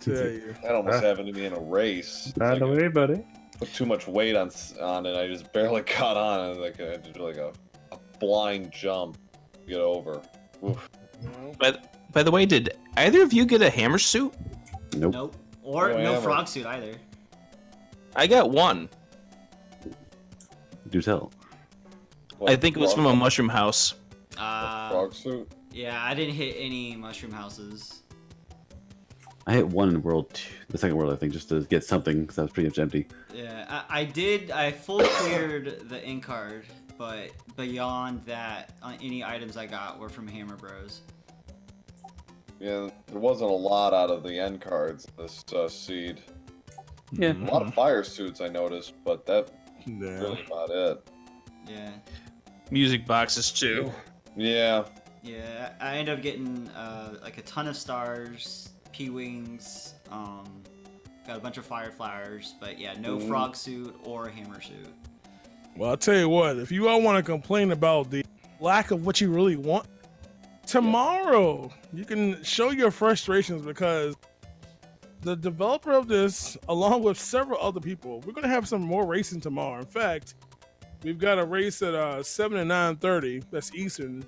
That almost happened to me in a race. By the way, buddy. Put too much weight on it. I just barely caught on. And I had to do like a blind jump to get over. Oof. By the way, did either of you get a hammer suit? Nope. Or No no hammer. frog suit either. I got one. Do tell. I think it was from a mushroom house. Frog suit? Yeah, I didn't hit any mushroom houses. I hit one in world 2, the second world, I think, just to get something, because that was pretty much empty. Yeah, I fully cleared the end card, but beyond that, any items I got were from Hammer Bros. Yeah, there wasn't a lot out of the end cards this seed. Yeah. A lot of fire suits I noticed, but that's Yeah. really about it. Yeah. Music boxes too. Yeah. Yeah, I ended up getting like a ton of stars, P-wings, got a bunch of fire flowers, but yeah, no frog suit or hammer suit. Well, I'll tell you what, if you all want to complain about the lack of what you really want, tomorrow you can show your frustrations because the developer of this, along with several other people, we're going to have some more racing tomorrow. In fact, we've got a race at 7 and 9:30, that's Eastern.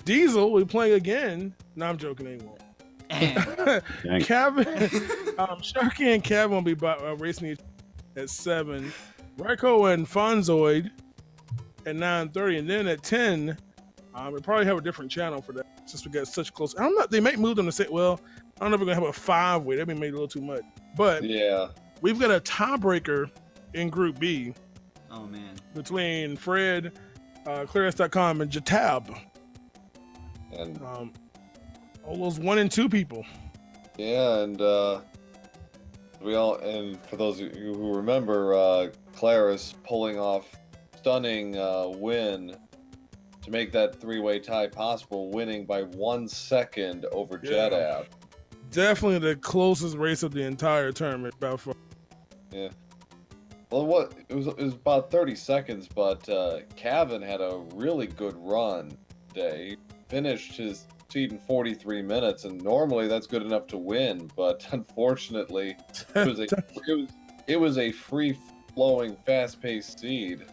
Diesel, we're playing again. No, I'm joking, they won't. Kevin, Sharky and Kevin will be racing at 7. Ryko and Fonzoid at 9:30, and then at 10, we probably have a different channel for that since we got such close. I'm not. They might move them to say, well, I don't know if we're gonna have a 5-way. That'd be made a little too much. But Yeah. we've got a tiebreaker in Group B. Oh man. between Fred, Clearance.com, and Jatab. And all those 1 and 2 people. yeah, and for those of you who remember, Claris pulling off stunning win to make that 3-way tie possible, winning by 1 second over Jedab. Definitely the closest race of the entire tournament, by far. Yeah. Well, it was about 30 seconds, but Cavan had a really good run today. He finished his seed in 43 minutes, and normally that's good enough to win, but unfortunately, it was a free-flowing, fast-paced seed.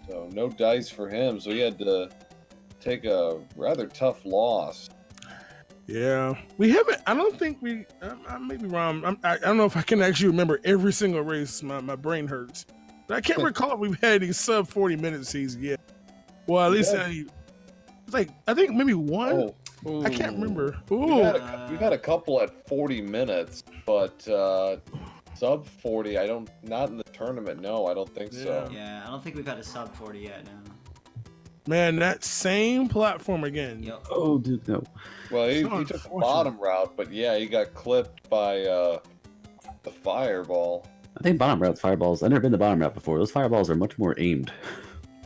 So no dice for him, so he had to take a rather tough loss. Yeah, we haven't. I don't think we. I may be wrong. I don't know if I can actually remember every single race. My brain hurts. But I can't recall if we've had any sub 40-minute seasons yet. Well, at least it's like I think maybe one. Oh. I can't remember. We've had a couple at 40 minutes, but sub 40. Not in the tournament. No, I don't think so. Yeah, I don't think we've had a sub 40 yet. No. Man, that same platform again. Yep. Oh, dude, no. Well, he took the bottom route, but yeah, he got clipped by the fireball. I think bottom route's fireballs. I've never been to bottom route before. Those fireballs are much more aimed.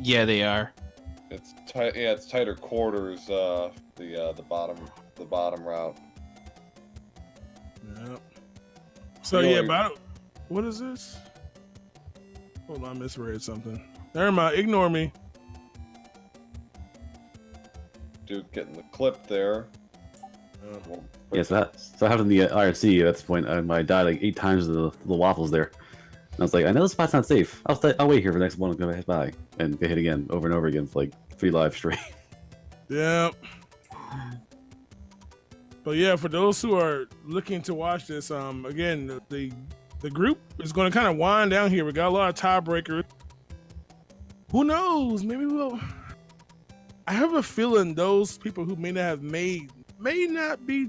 Yeah, they are. It's tight. Yeah, it's tighter quarters. The bottom route. Yep. So yeah, but what is this? Hold on, I misread something. Never mind. Ignore me. Dude getting the clip there. Yeah, so I happened in the IRC at this point. I died like 8 times of the waffles there. And I was like, I know this spot's not safe. I'll wait here for the next one to go hit by and get hit again over and over again for like 3 lives straight. Yep. But yeah, for those who are looking to watch this, again, the group is going to kind of wind down here. We got a lot of tiebreakers. Who knows? Maybe we'll. I have a feeling those people who may not be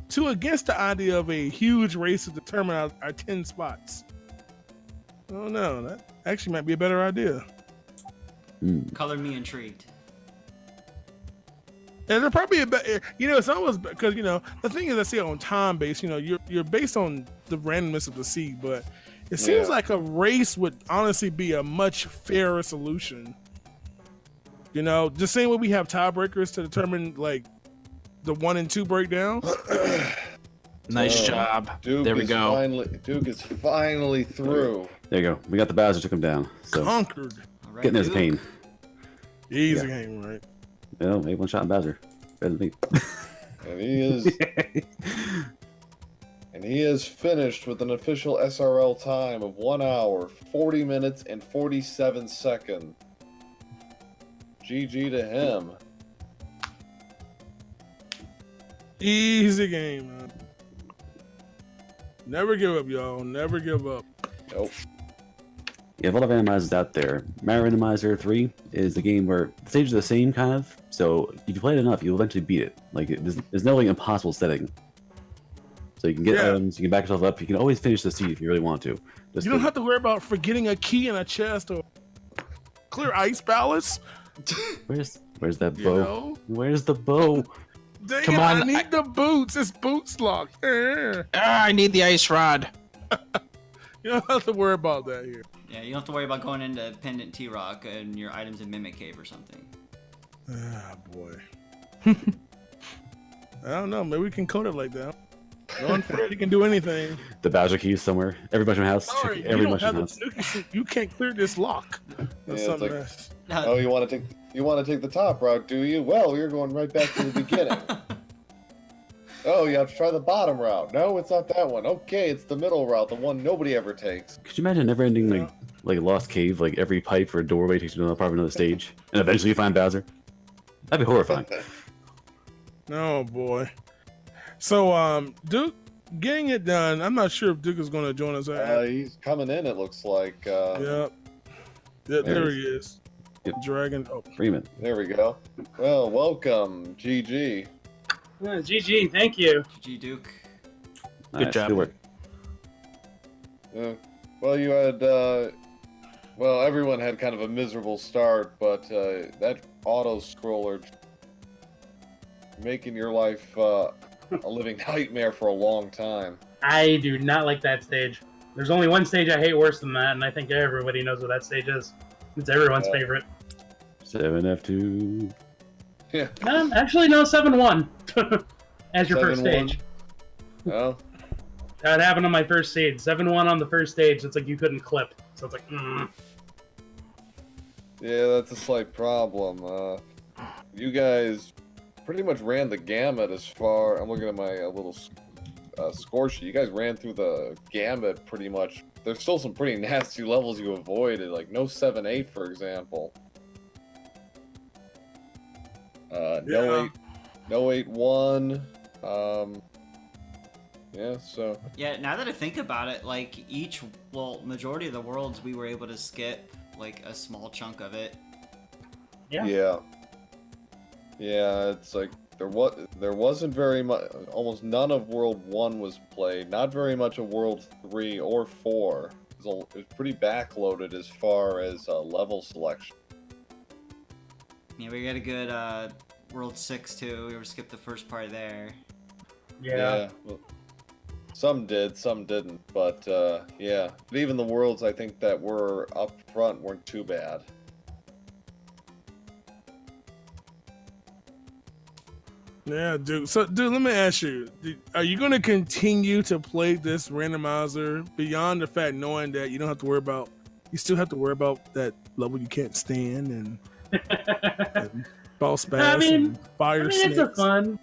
too against the idea of a huge race to determine our 10 spots. I don't know. That actually might be a better idea. Color me intrigued. And they're probably it's almost because the thing is, I see on time base. You're based on the randomness of the seed, but it seems like a race would honestly be a much fairer solution. Just same way we have tiebreakers to determine like the 1 and 2 breakdown. Nice job. Duke there we go. Duke is finally through. There you go. We got the Bowser, took him down. So Conquered. All right, getting his Duke. pain. Easy game, right? No, maybe one shot in Bowser. Better than me. And he is finished with an official SRL time of 1 hour, 40 minutes, and 47 seconds. GG to him. Easy game, man. Never give up, y'all. Never give up. Nope. You have a lot of randomizers out there. Mario Randomizer 3 is a game where the stages are the same, kind of. So if you play it enough, you'll eventually beat it. Like there's no like impossible setting. So you can get items, you can back yourself up. You can always finish the seed if you really want to. You don't have to worry about forgetting a key in a chest or clear ice palace. Where's that bow? Where's the bow? Dang Come it, on, I need the boots. It's boots locked. I need the ice rod. You don't have to worry about that here. Yeah, you don't have to worry about going into Pendant T-Rock and your items in Mimic Cave or something. Ah, boy. I don't know. Maybe we can code it like that. No one Fred, you can do anything. The Bowser keys somewhere. Every mushroom house. Sorry, Every mushroom house. You can't clear this lock. That's something like, else. Oh, you want to take the top route, do you? Well, you're going right back to the beginning. Oh, you have to try the bottom route. No, it's not that one. Okay, it's the middle route, the one nobody ever takes. Could you imagine a never-ending like lost cave, like every pipe or doorway takes you to another part of another stage, and eventually you find Bowser? That'd be horrifying. Oh boy. So Duke getting it done. I'm not sure if Duke is going to join us. He's coming in. It looks like. Yep. There he is. Yep. Dragon. Oh, Freeman. There we go. Well, welcome, GG. GG, thank you. GG Duke. Nice, job. Good work. Well, you had Well, everyone had kind of a miserable start, but that auto scroller making your life a living nightmare for a long time. I do not like that stage. There's only one stage I hate worse than that, and I think everybody knows what that stage is. It's everyone's favorite. 7F2. Yeah. Actually, no, 7-1 as your first 7-1. stage. Oh. That happened on my first stage. 7-1 on the first stage. It's like you couldn't clip. So it's like, Yeah, that's a slight problem. You guys pretty much ran the gamut as far. I'm looking at my little score sheet. You guys ran through the gamut pretty much. There's still some pretty nasty levels you avoided, like no 7-8, for example. No 8-1. Yeah, so. Yeah, now that I think about it, like majority of the worlds we were able to skip like a small chunk of it. Yeah. Yeah, it's like there wasn't very much. Almost none of World 1 was played. Not very much of World 3 or 4. It was pretty backloaded as far as level selection. Yeah, we got a good World 6 too. We were skipped the first part there. Yeah. Well, some did, some didn't. But yeah, but even the worlds I think that were up front weren't too bad. Yeah, dude. So, dude, let me ask you: are you going to continue to play this randomizer beyond the fact knowing that you don't have to worry about, you still have to worry about that level you can't stand and boss bass and fire snakes? It's a fun.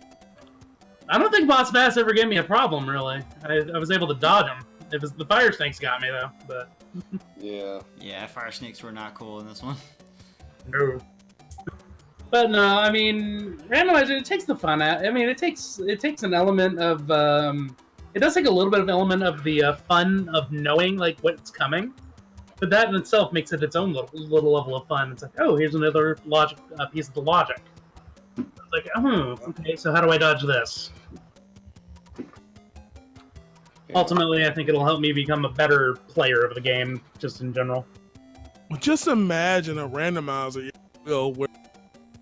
I don't think boss bass ever gave me a problem, really. I was able to dodge them. It was the fire snakes got me though, but. Yeah. Yeah, fire snakes were not cool in this one. No. But no, I mean, randomizer, it takes the fun out. I mean, it takes an element of, it does take a little bit of element of the fun of knowing, like, what's coming. But that in itself makes it its own little level of fun. It's like, oh, here's another piece of the logic. It's like, okay, so how do I dodge this? Yeah. Ultimately, I think it'll help me become a better player of the game, just in general. Just imagine a randomizer, where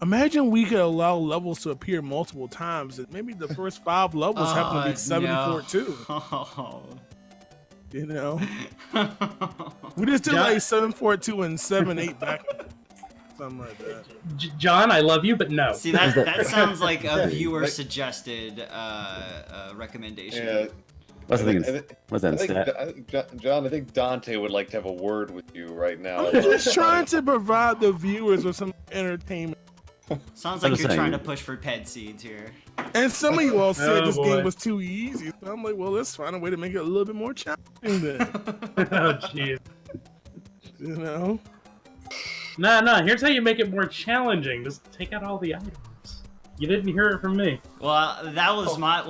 imagine we could allow levels to appear multiple times. And maybe the first 5 levels happen to be 74 too. Oh. You know, we just did like 742 and 78 back, something like that. John, I love you, but no. See, that sounds like a viewer suggested recommendation. Yeah. What's that stat? John, I think Dante would like to have a word with you right now. I'm just trying to provide the viewers with some entertainment. Sounds like you're trying to push for ped seeds here. And some of you all said this game was too easy. So I'm like, well, let's find a way to make it a little bit more challenging then. Oh, jeez. You know? No, here's how you make it more challenging. Just take out all the items. You didn't hear it from me. Well, that was my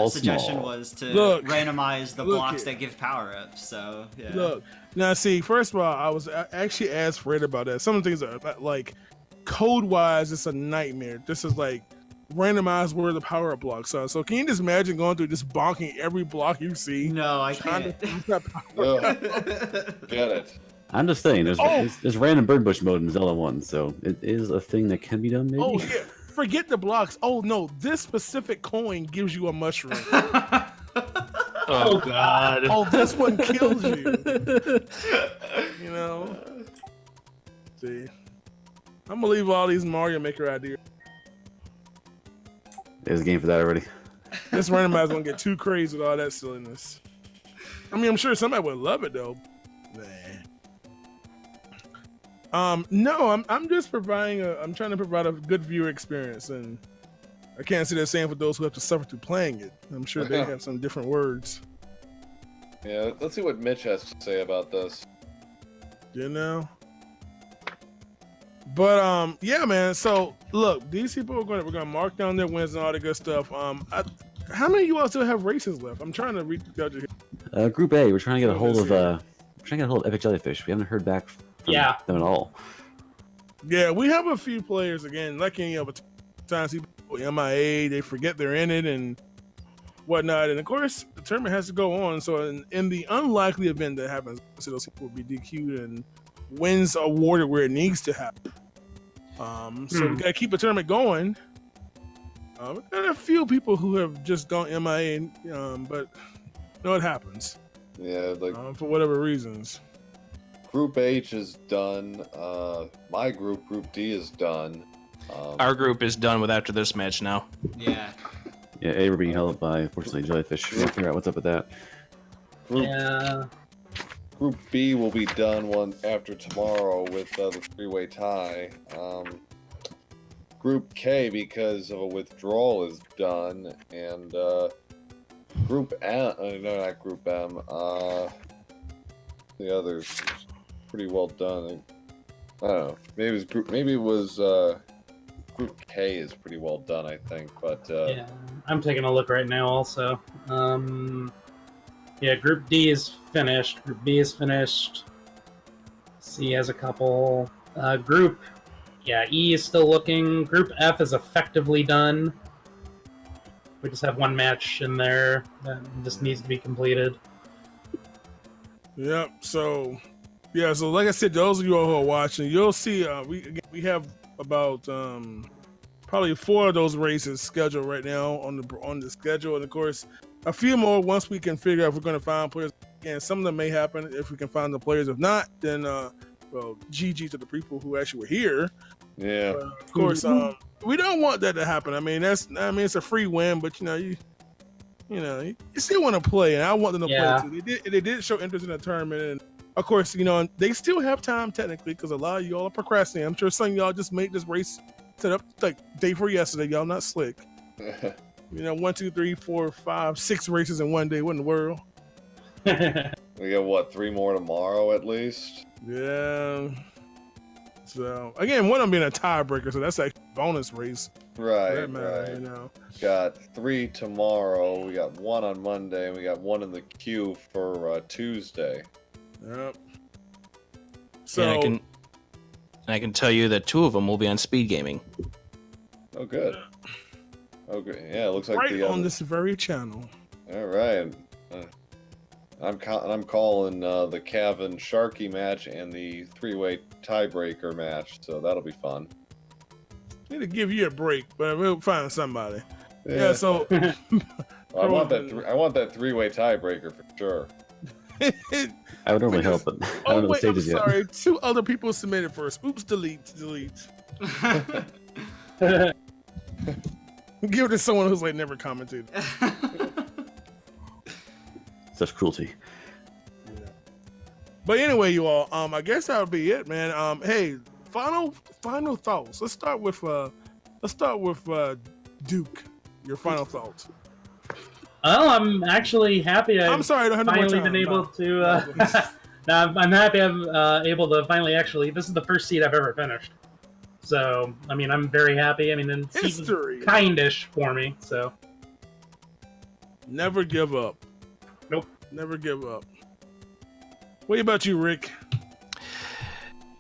suggestion was to randomize the blocks that give power-ups, so, yeah. Look, now see, first of all, I was actually asked Fred about that. Some of the things are, like, code-wise, it's a nightmare. This is, like, randomized where the power-up blocks are. So can you just imagine going through just bonking every block you see? No, I can't. Get it. I'm just saying, there's random bird bush mode in Zelda 1, so it is a thing that can be done, maybe? Oh, yeah. Forget the blocks. Oh, no. This specific coin gives you a mushroom. Oh, God. Oh, this one kills you. You know? See? I'm going to leave all these Mario Maker ideas. There's a game for that already. This randomizer won't get too crazy with all that silliness. I mean, I'm sure somebody would love it, though. No, I'm just providing I'm trying to provide a good viewer experience, and I can't say the same for those who have to suffer through playing it. I'm sure they have some different words. Yeah, let's see what Mitch has to say about this. You know? But yeah, man. So look, these people we're gonna mark down their wins and all the good stuff. How many of you all still have races left? I'm trying to read the here. Group A, we're trying to get a hold of Epic Jellyfish. We haven't heard back from them at all. Yeah, we have a few players again, like any other times people MIA, they forget they're in it, and whatnot. And of course, the tournament has to go on. So in the unlikely event that happens, so those people will be DQ'd and wins awarded where it needs to happen. So we got to keep the tournament going. We got a few people who have just gone MIA, but it happens. Yeah, like for whatever reasons. Group H is done. My group, Group D, is done. Our group is done with after this match now. Yeah. Yeah, A, we're being held by, unfortunately, Jellyfish. We'll figure out what's up with that. Group B will be done after tomorrow with the three-way tie. Group K, because of a withdrawal, is done, and Group M, no, not Group M. The others is pretty well done. I don't know. Maybe it was Group K is pretty well done, I think. But yeah, I'm taking a look right now. Also, yeah, Group D is finished. Group B is finished. C has a couple. Group, yeah, E is still looking. Group F is effectively done. We just have one match in there that just needs to be completed. Yep. So, yeah. So, like I said, those of you all who are watching, you'll see. We have about probably 4 of those races scheduled right now on the schedule, and of course, a few more once we can figure out if we're going to find players. And some of them may happen if we can find the players. If not, then well, GG to the people who actually were here. Yeah. Of course, we don't want that to happen. I mean, it's a free win, but you still want to play, and I want them to play too. They did show interest in the tournament, and of course, they still have time technically because a lot of y'all are procrastinating. I'm sure some of y'all just made this race set up like day before yesterday. Y'all not slick. 1, 2, 3, 4, 5, 6 races in one day. What in the world? We got 3 more tomorrow at least. Yeah. So again, one of them being a tiebreaker, so that's like a bonus race. Right. Right. Got 3 tomorrow. We got 1 on Monday, and we got 1 in the queue for Tuesday. Yep. So and I can tell you that 2 of them will be on speed gaming. Oh, good. Okay, yeah, it looks like right on this very channel. All right. I'm calling the Cavan Sharky match and the 3-way tiebreaker match, so that'll be fun. Need to give you a break, but we'll find somebody. Yeah. So I want that 3-way tiebreaker for sure. I would normally help, but I don't know the stages yet. Sorry, 2 other people submitted first. Oops, delete. Give it to someone who's like never commented. Such cruelty. Yeah. But anyway, you all, I guess that'll be it, man. Hey, final thoughts. Let's start with Duke. Your final thoughts. Oh, I'm actually happy. I'm sorry, I don't have finally been able to. I'm happy I'm able to finally actually. This is the first seed I've ever finished. So I mean, I'm very happy. I mean, it's history, kindish for me. So never give up. Nope. Never give up. What about you, Rick?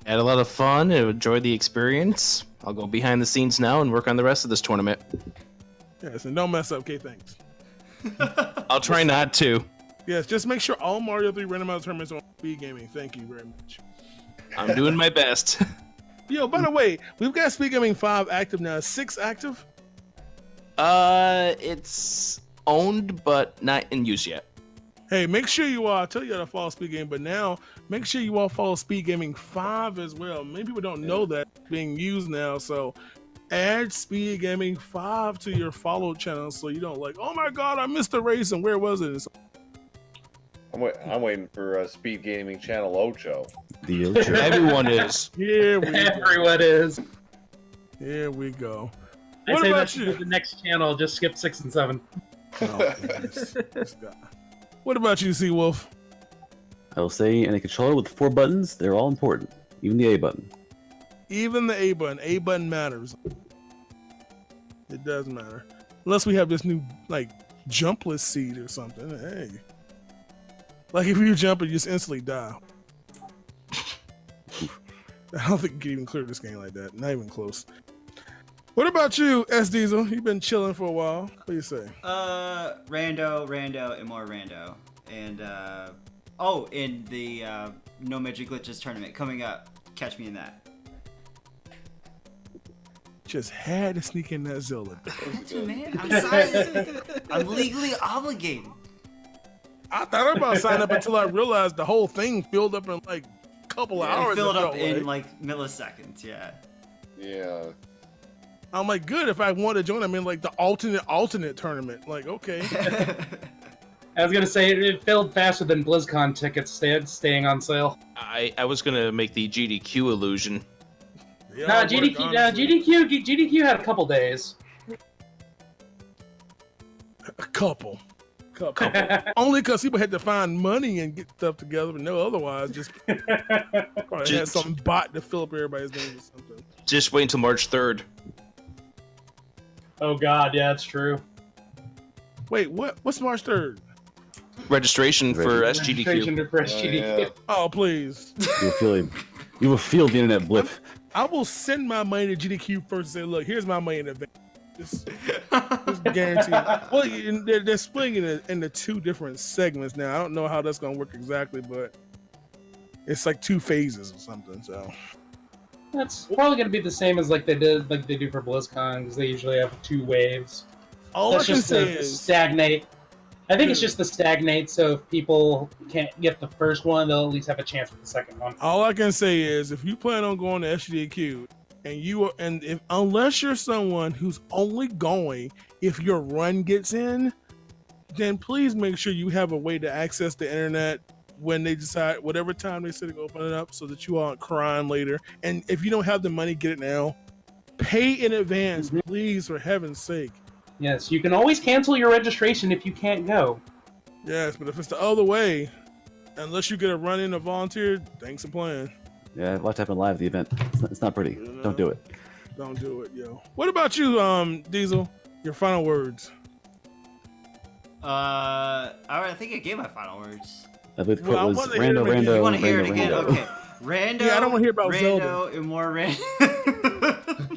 Had a lot of fun and enjoyed the experience. I'll go behind the scenes now and work on the rest of this tournament. Yes, and don't mess up. Okay, thanks. I'll try not to. Yes, just make sure all Mario 3 randomized tournaments are on speed gaming. Thank you very much. I'm doing my best. Yo, by the way, we've got speed gaming 5 active now. 6 active? It's owned but not in use yet. Hey, make sure you all, I tell you how to follow Speed Gaming, but now make sure you all follow Speed Gaming 5 as well. Many people don't know that it's being used now, so add Speed Gaming 5 to your follow channel so you don't like, oh my god, I missed the race and where was it? I'm waiting for Speed Gaming Channel Ocho. The Ocho. Everyone is. Here we go. Everyone is. Here we go. I What say about that's you? the next channel. Just skip 6 and 7. Oh, this guy. What about you, Seawolf? I will say, in a controller with 4 buttons, they're all important. Even the A button. Even the A button. A button matters. It does matter. Unless we have this new, like, jumpless seed or something. Hey. Like, if you jump, you just instantly die. I don't think you can even clear this game like that. Not even close. What about you, S Diesel? You've been chilling for a while. What do you say? Rando, and more Rando, and in the No Magic Glitches tournament coming up. Catch me in that. Just had to sneak in that Zelda. Man, I'm sorry. I'm legally obligated. I thought about signing up until I realized the whole thing filled up in like a couple of hours. It filled up in like milliseconds. Yeah. Yeah. I'm like, good. If I want to join, I'm in like the alternate tournament. Like, okay. I was gonna say it filled faster than BlizzCon tickets staying on sale. I was gonna make the GDQ illusion. Nah, GDQ had a couple days. A couple. Only because people had to find money and get stuff together, but no otherwise. Just probably had some bot to fill up everybody's names or something. Just wait until March 3rd. Oh God, yeah, that's true. Wait, what? What's March 3rd? Registration for SGDQ. Registration for SGDQ. Yeah. Oh, please. You will feel the internet blip. I will send my money to GDQ first and say, look, here's my money in advance. Just guaranteed. Well, they're splitting it into two different segments now. I don't know how that's going to work exactly, but it's like 2 phases or something. So that's probably going to be the same as like they do for BlizzCon, because they usually have 2 waves. All that's I can just say to is stagnate. I think it's just the stagnate, so if people can't get the first one, they'll at least have a chance with the second one. All I can say is if you plan on going to SGDQ unless you're someone who's only going if your run gets in, then please make sure you have a way to access the internet when they decide whatever time they say to open it up, so that you aren't crying later. And if you don't have the money, get it now. Pay in advance, please, for heaven's sake. Yes, you can always cancel your registration if you can't go. Yes, but if it's the other way, unless you get a run in or volunteer, thanks for playing. Yeah, watch happen live the event. It's not pretty. Don't do it. Don't do it, yo. What about you, Diesel? Your final words. I think I gave my final words. I believe the quote was wanna hear Rando, You want to hear it again? Rando. Okay. Rando. Yeah, I don't want to hear about Rando Zelda. and more Rando.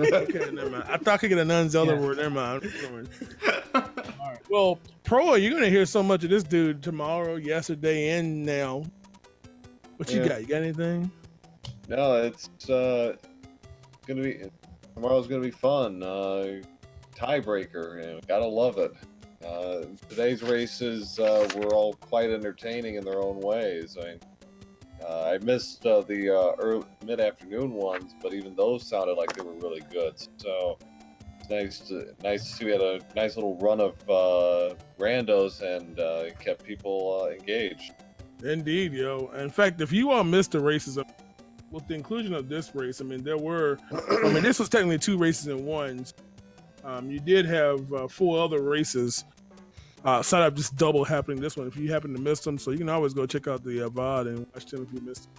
Okay, never mind. I thought I could get a non-Zelda word. Never mind. All right. Well, Pro, you're gonna hear so much of this dude tomorrow, yesterday, and now. What you got? You got anything? No, it's gonna be tomorrow's gonna be fun. Tiebreaker, gotta love it. Today's races were all quite entertaining in their own ways. I missed the early mid-afternoon ones, but even those sounded like they were really good. So it's nice to see we had a nice little run of randos and kept people engaged. Indeed, yo. In fact, if you all missed the races, with the inclusion of this race, this was technically 2 races in one. You did have 4 other races outside of just double happening this one. If you happen to miss them, so you can always go check out the VOD and watch them if you missed them.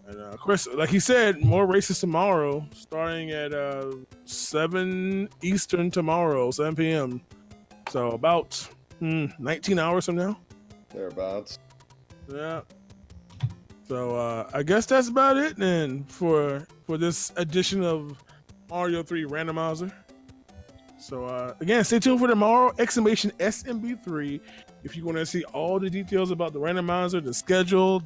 And of course, like he said, more races tomorrow, starting at 7 Eastern tomorrow, 7 p.m. So about 19 hours from now. Thereabouts. Yeah. So I guess that's about it then for this edition of Mario 3 Randomizer. So again, stay tuned for tomorrow, !SMB3, if you want to see all the details about the randomizer, the schedule,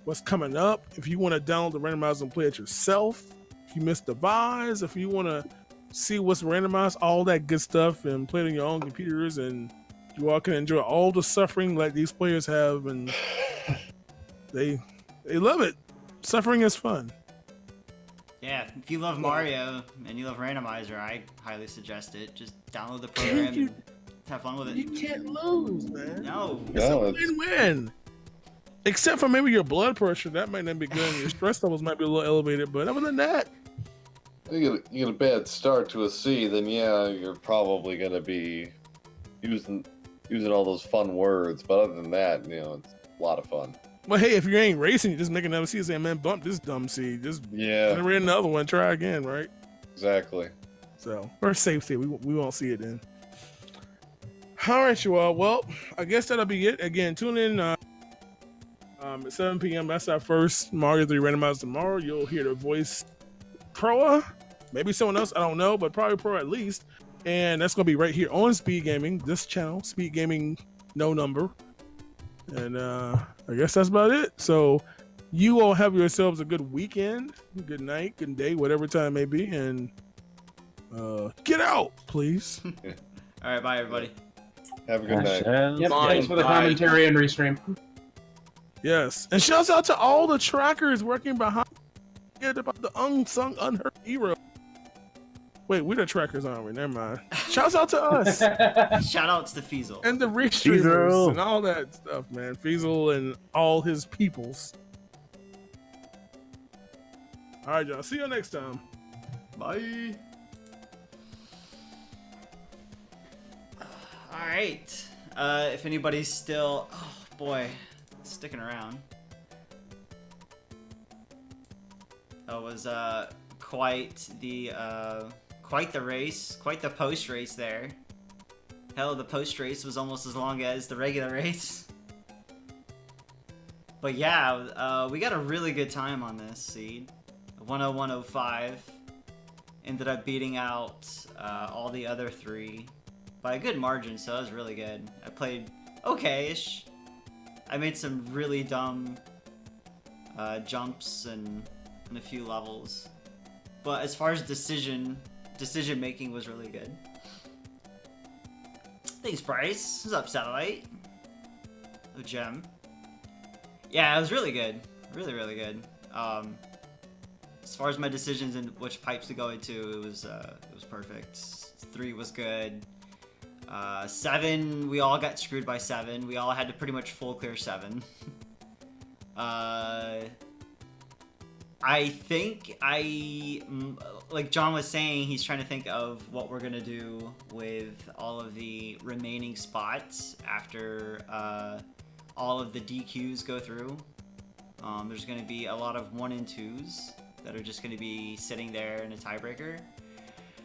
what's coming up. If you want to download the randomizer and play it yourself, if you missed the vibes, if you want to see what's randomized, all that good stuff, and play it on your own computers, and you all can enjoy all the suffering like these players have, and they love it. Suffering is fun. Yeah, if you love Mario and you love Randomizer, I highly suggest it. Just download the program and have fun with it. You can't lose, man. No. It's a win-win. Except for maybe your blood pressure. That might not be good. Your stress levels might be a little elevated. But other than that, you get a bad start to a C, then yeah, you're probably going to be using all those fun words. But other than that, it's a lot of fun. Well, hey, if you ain't racing, you just make another seed, say, man, bump this dumb seed. Just generate another one, try again, right? Exactly. So, we're safe state. We won't see it then. All right, you all. Well, I guess that'll be it. Again, tune in at 7 p.m. That's our first Mario 3 Randomizer tomorrow. You'll hear the voice Proa. maybe someone else, I don't know, but probably pro at least. And that's going to be right here on Speed Gaming, this channel, Speed Gaming, no number. And I guess that's about it. So you all have yourselves a good weekend, good night, good day, whatever time it may be. And get out, please. All right, bye, everybody. Have a good night. Yep, Fine. thanks for the Bye. commentary and restream. Yes. And shouts out to all the trackers working behind about the unsung, unheard hero. Wait, we're the trackers, aren't we? Never mind. Shouts out to us. Shout outs to Feasel. And the restreamers Feasel. and all that stuff, man. Feasel and all his peoples. All right, y'all. See you next time. Bye. All right. If anybody's still, oh boy, sticking around. That was quite the race, quite the post race there. Hell, the post race was almost as long as the regular race. But yeah, we got a really good time on this seed. 101.05. Ended up beating out all the other three by a good margin, so that was really good. I played okay-ish. I made some really dumb jumps and a few levels. But as far as decision making was really good. Thanks, Bryce. What's up, Satellite? Oh, Gem. Yeah, it was really good. Really, really good. As far as my decisions and which pipes to go into, it was perfect. 3 was good. 7, we all got screwed by 7. We all had to pretty much full clear 7. I think like John was saying, he's trying to think of what we're gonna do with all of the remaining spots after all of the DQs go through. There's gonna be a lot of 1 and 2s that are just gonna be sitting there in a tiebreaker.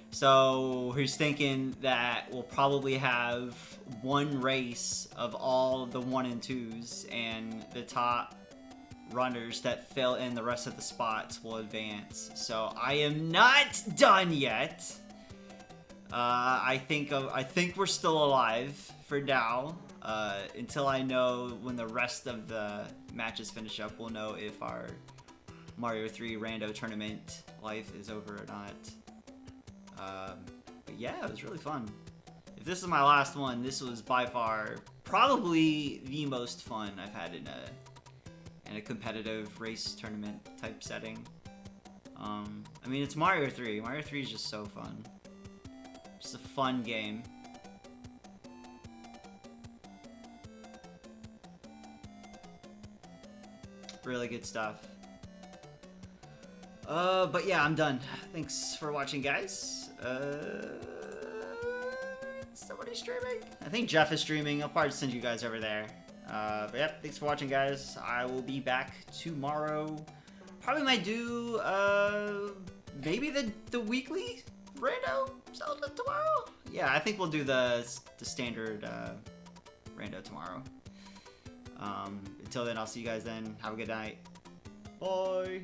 So he's thinking that we'll probably have 1 race of all the 1 and 2s, and the top runners that fill in the rest of the spots will advance. So I am not done yet. I think we're still alive for now. Until I know when the rest of the matches finish up, we'll know if our Mario 3 Rando Tournament life is over or not. But yeah, it was really fun. If this is my last one, this was by far probably the most fun I've had in a competitive race tournament type setting. I mean, it's Mario 3. Mario 3 is just so fun. Just a fun game. Really good stuff. But yeah, I'm done. Thanks for watching, guys. Somebody streaming? I think Jeff is streaming. I'll probably send you guys over there. But yeah, thanks for watching, guys. I will be back tomorrow. Probably might do maybe the weekly rando Zelda tomorrow. Yeah, I think we'll do the standard rando tomorrow. Until then, I'll see you guys then. Have a good night. Bye.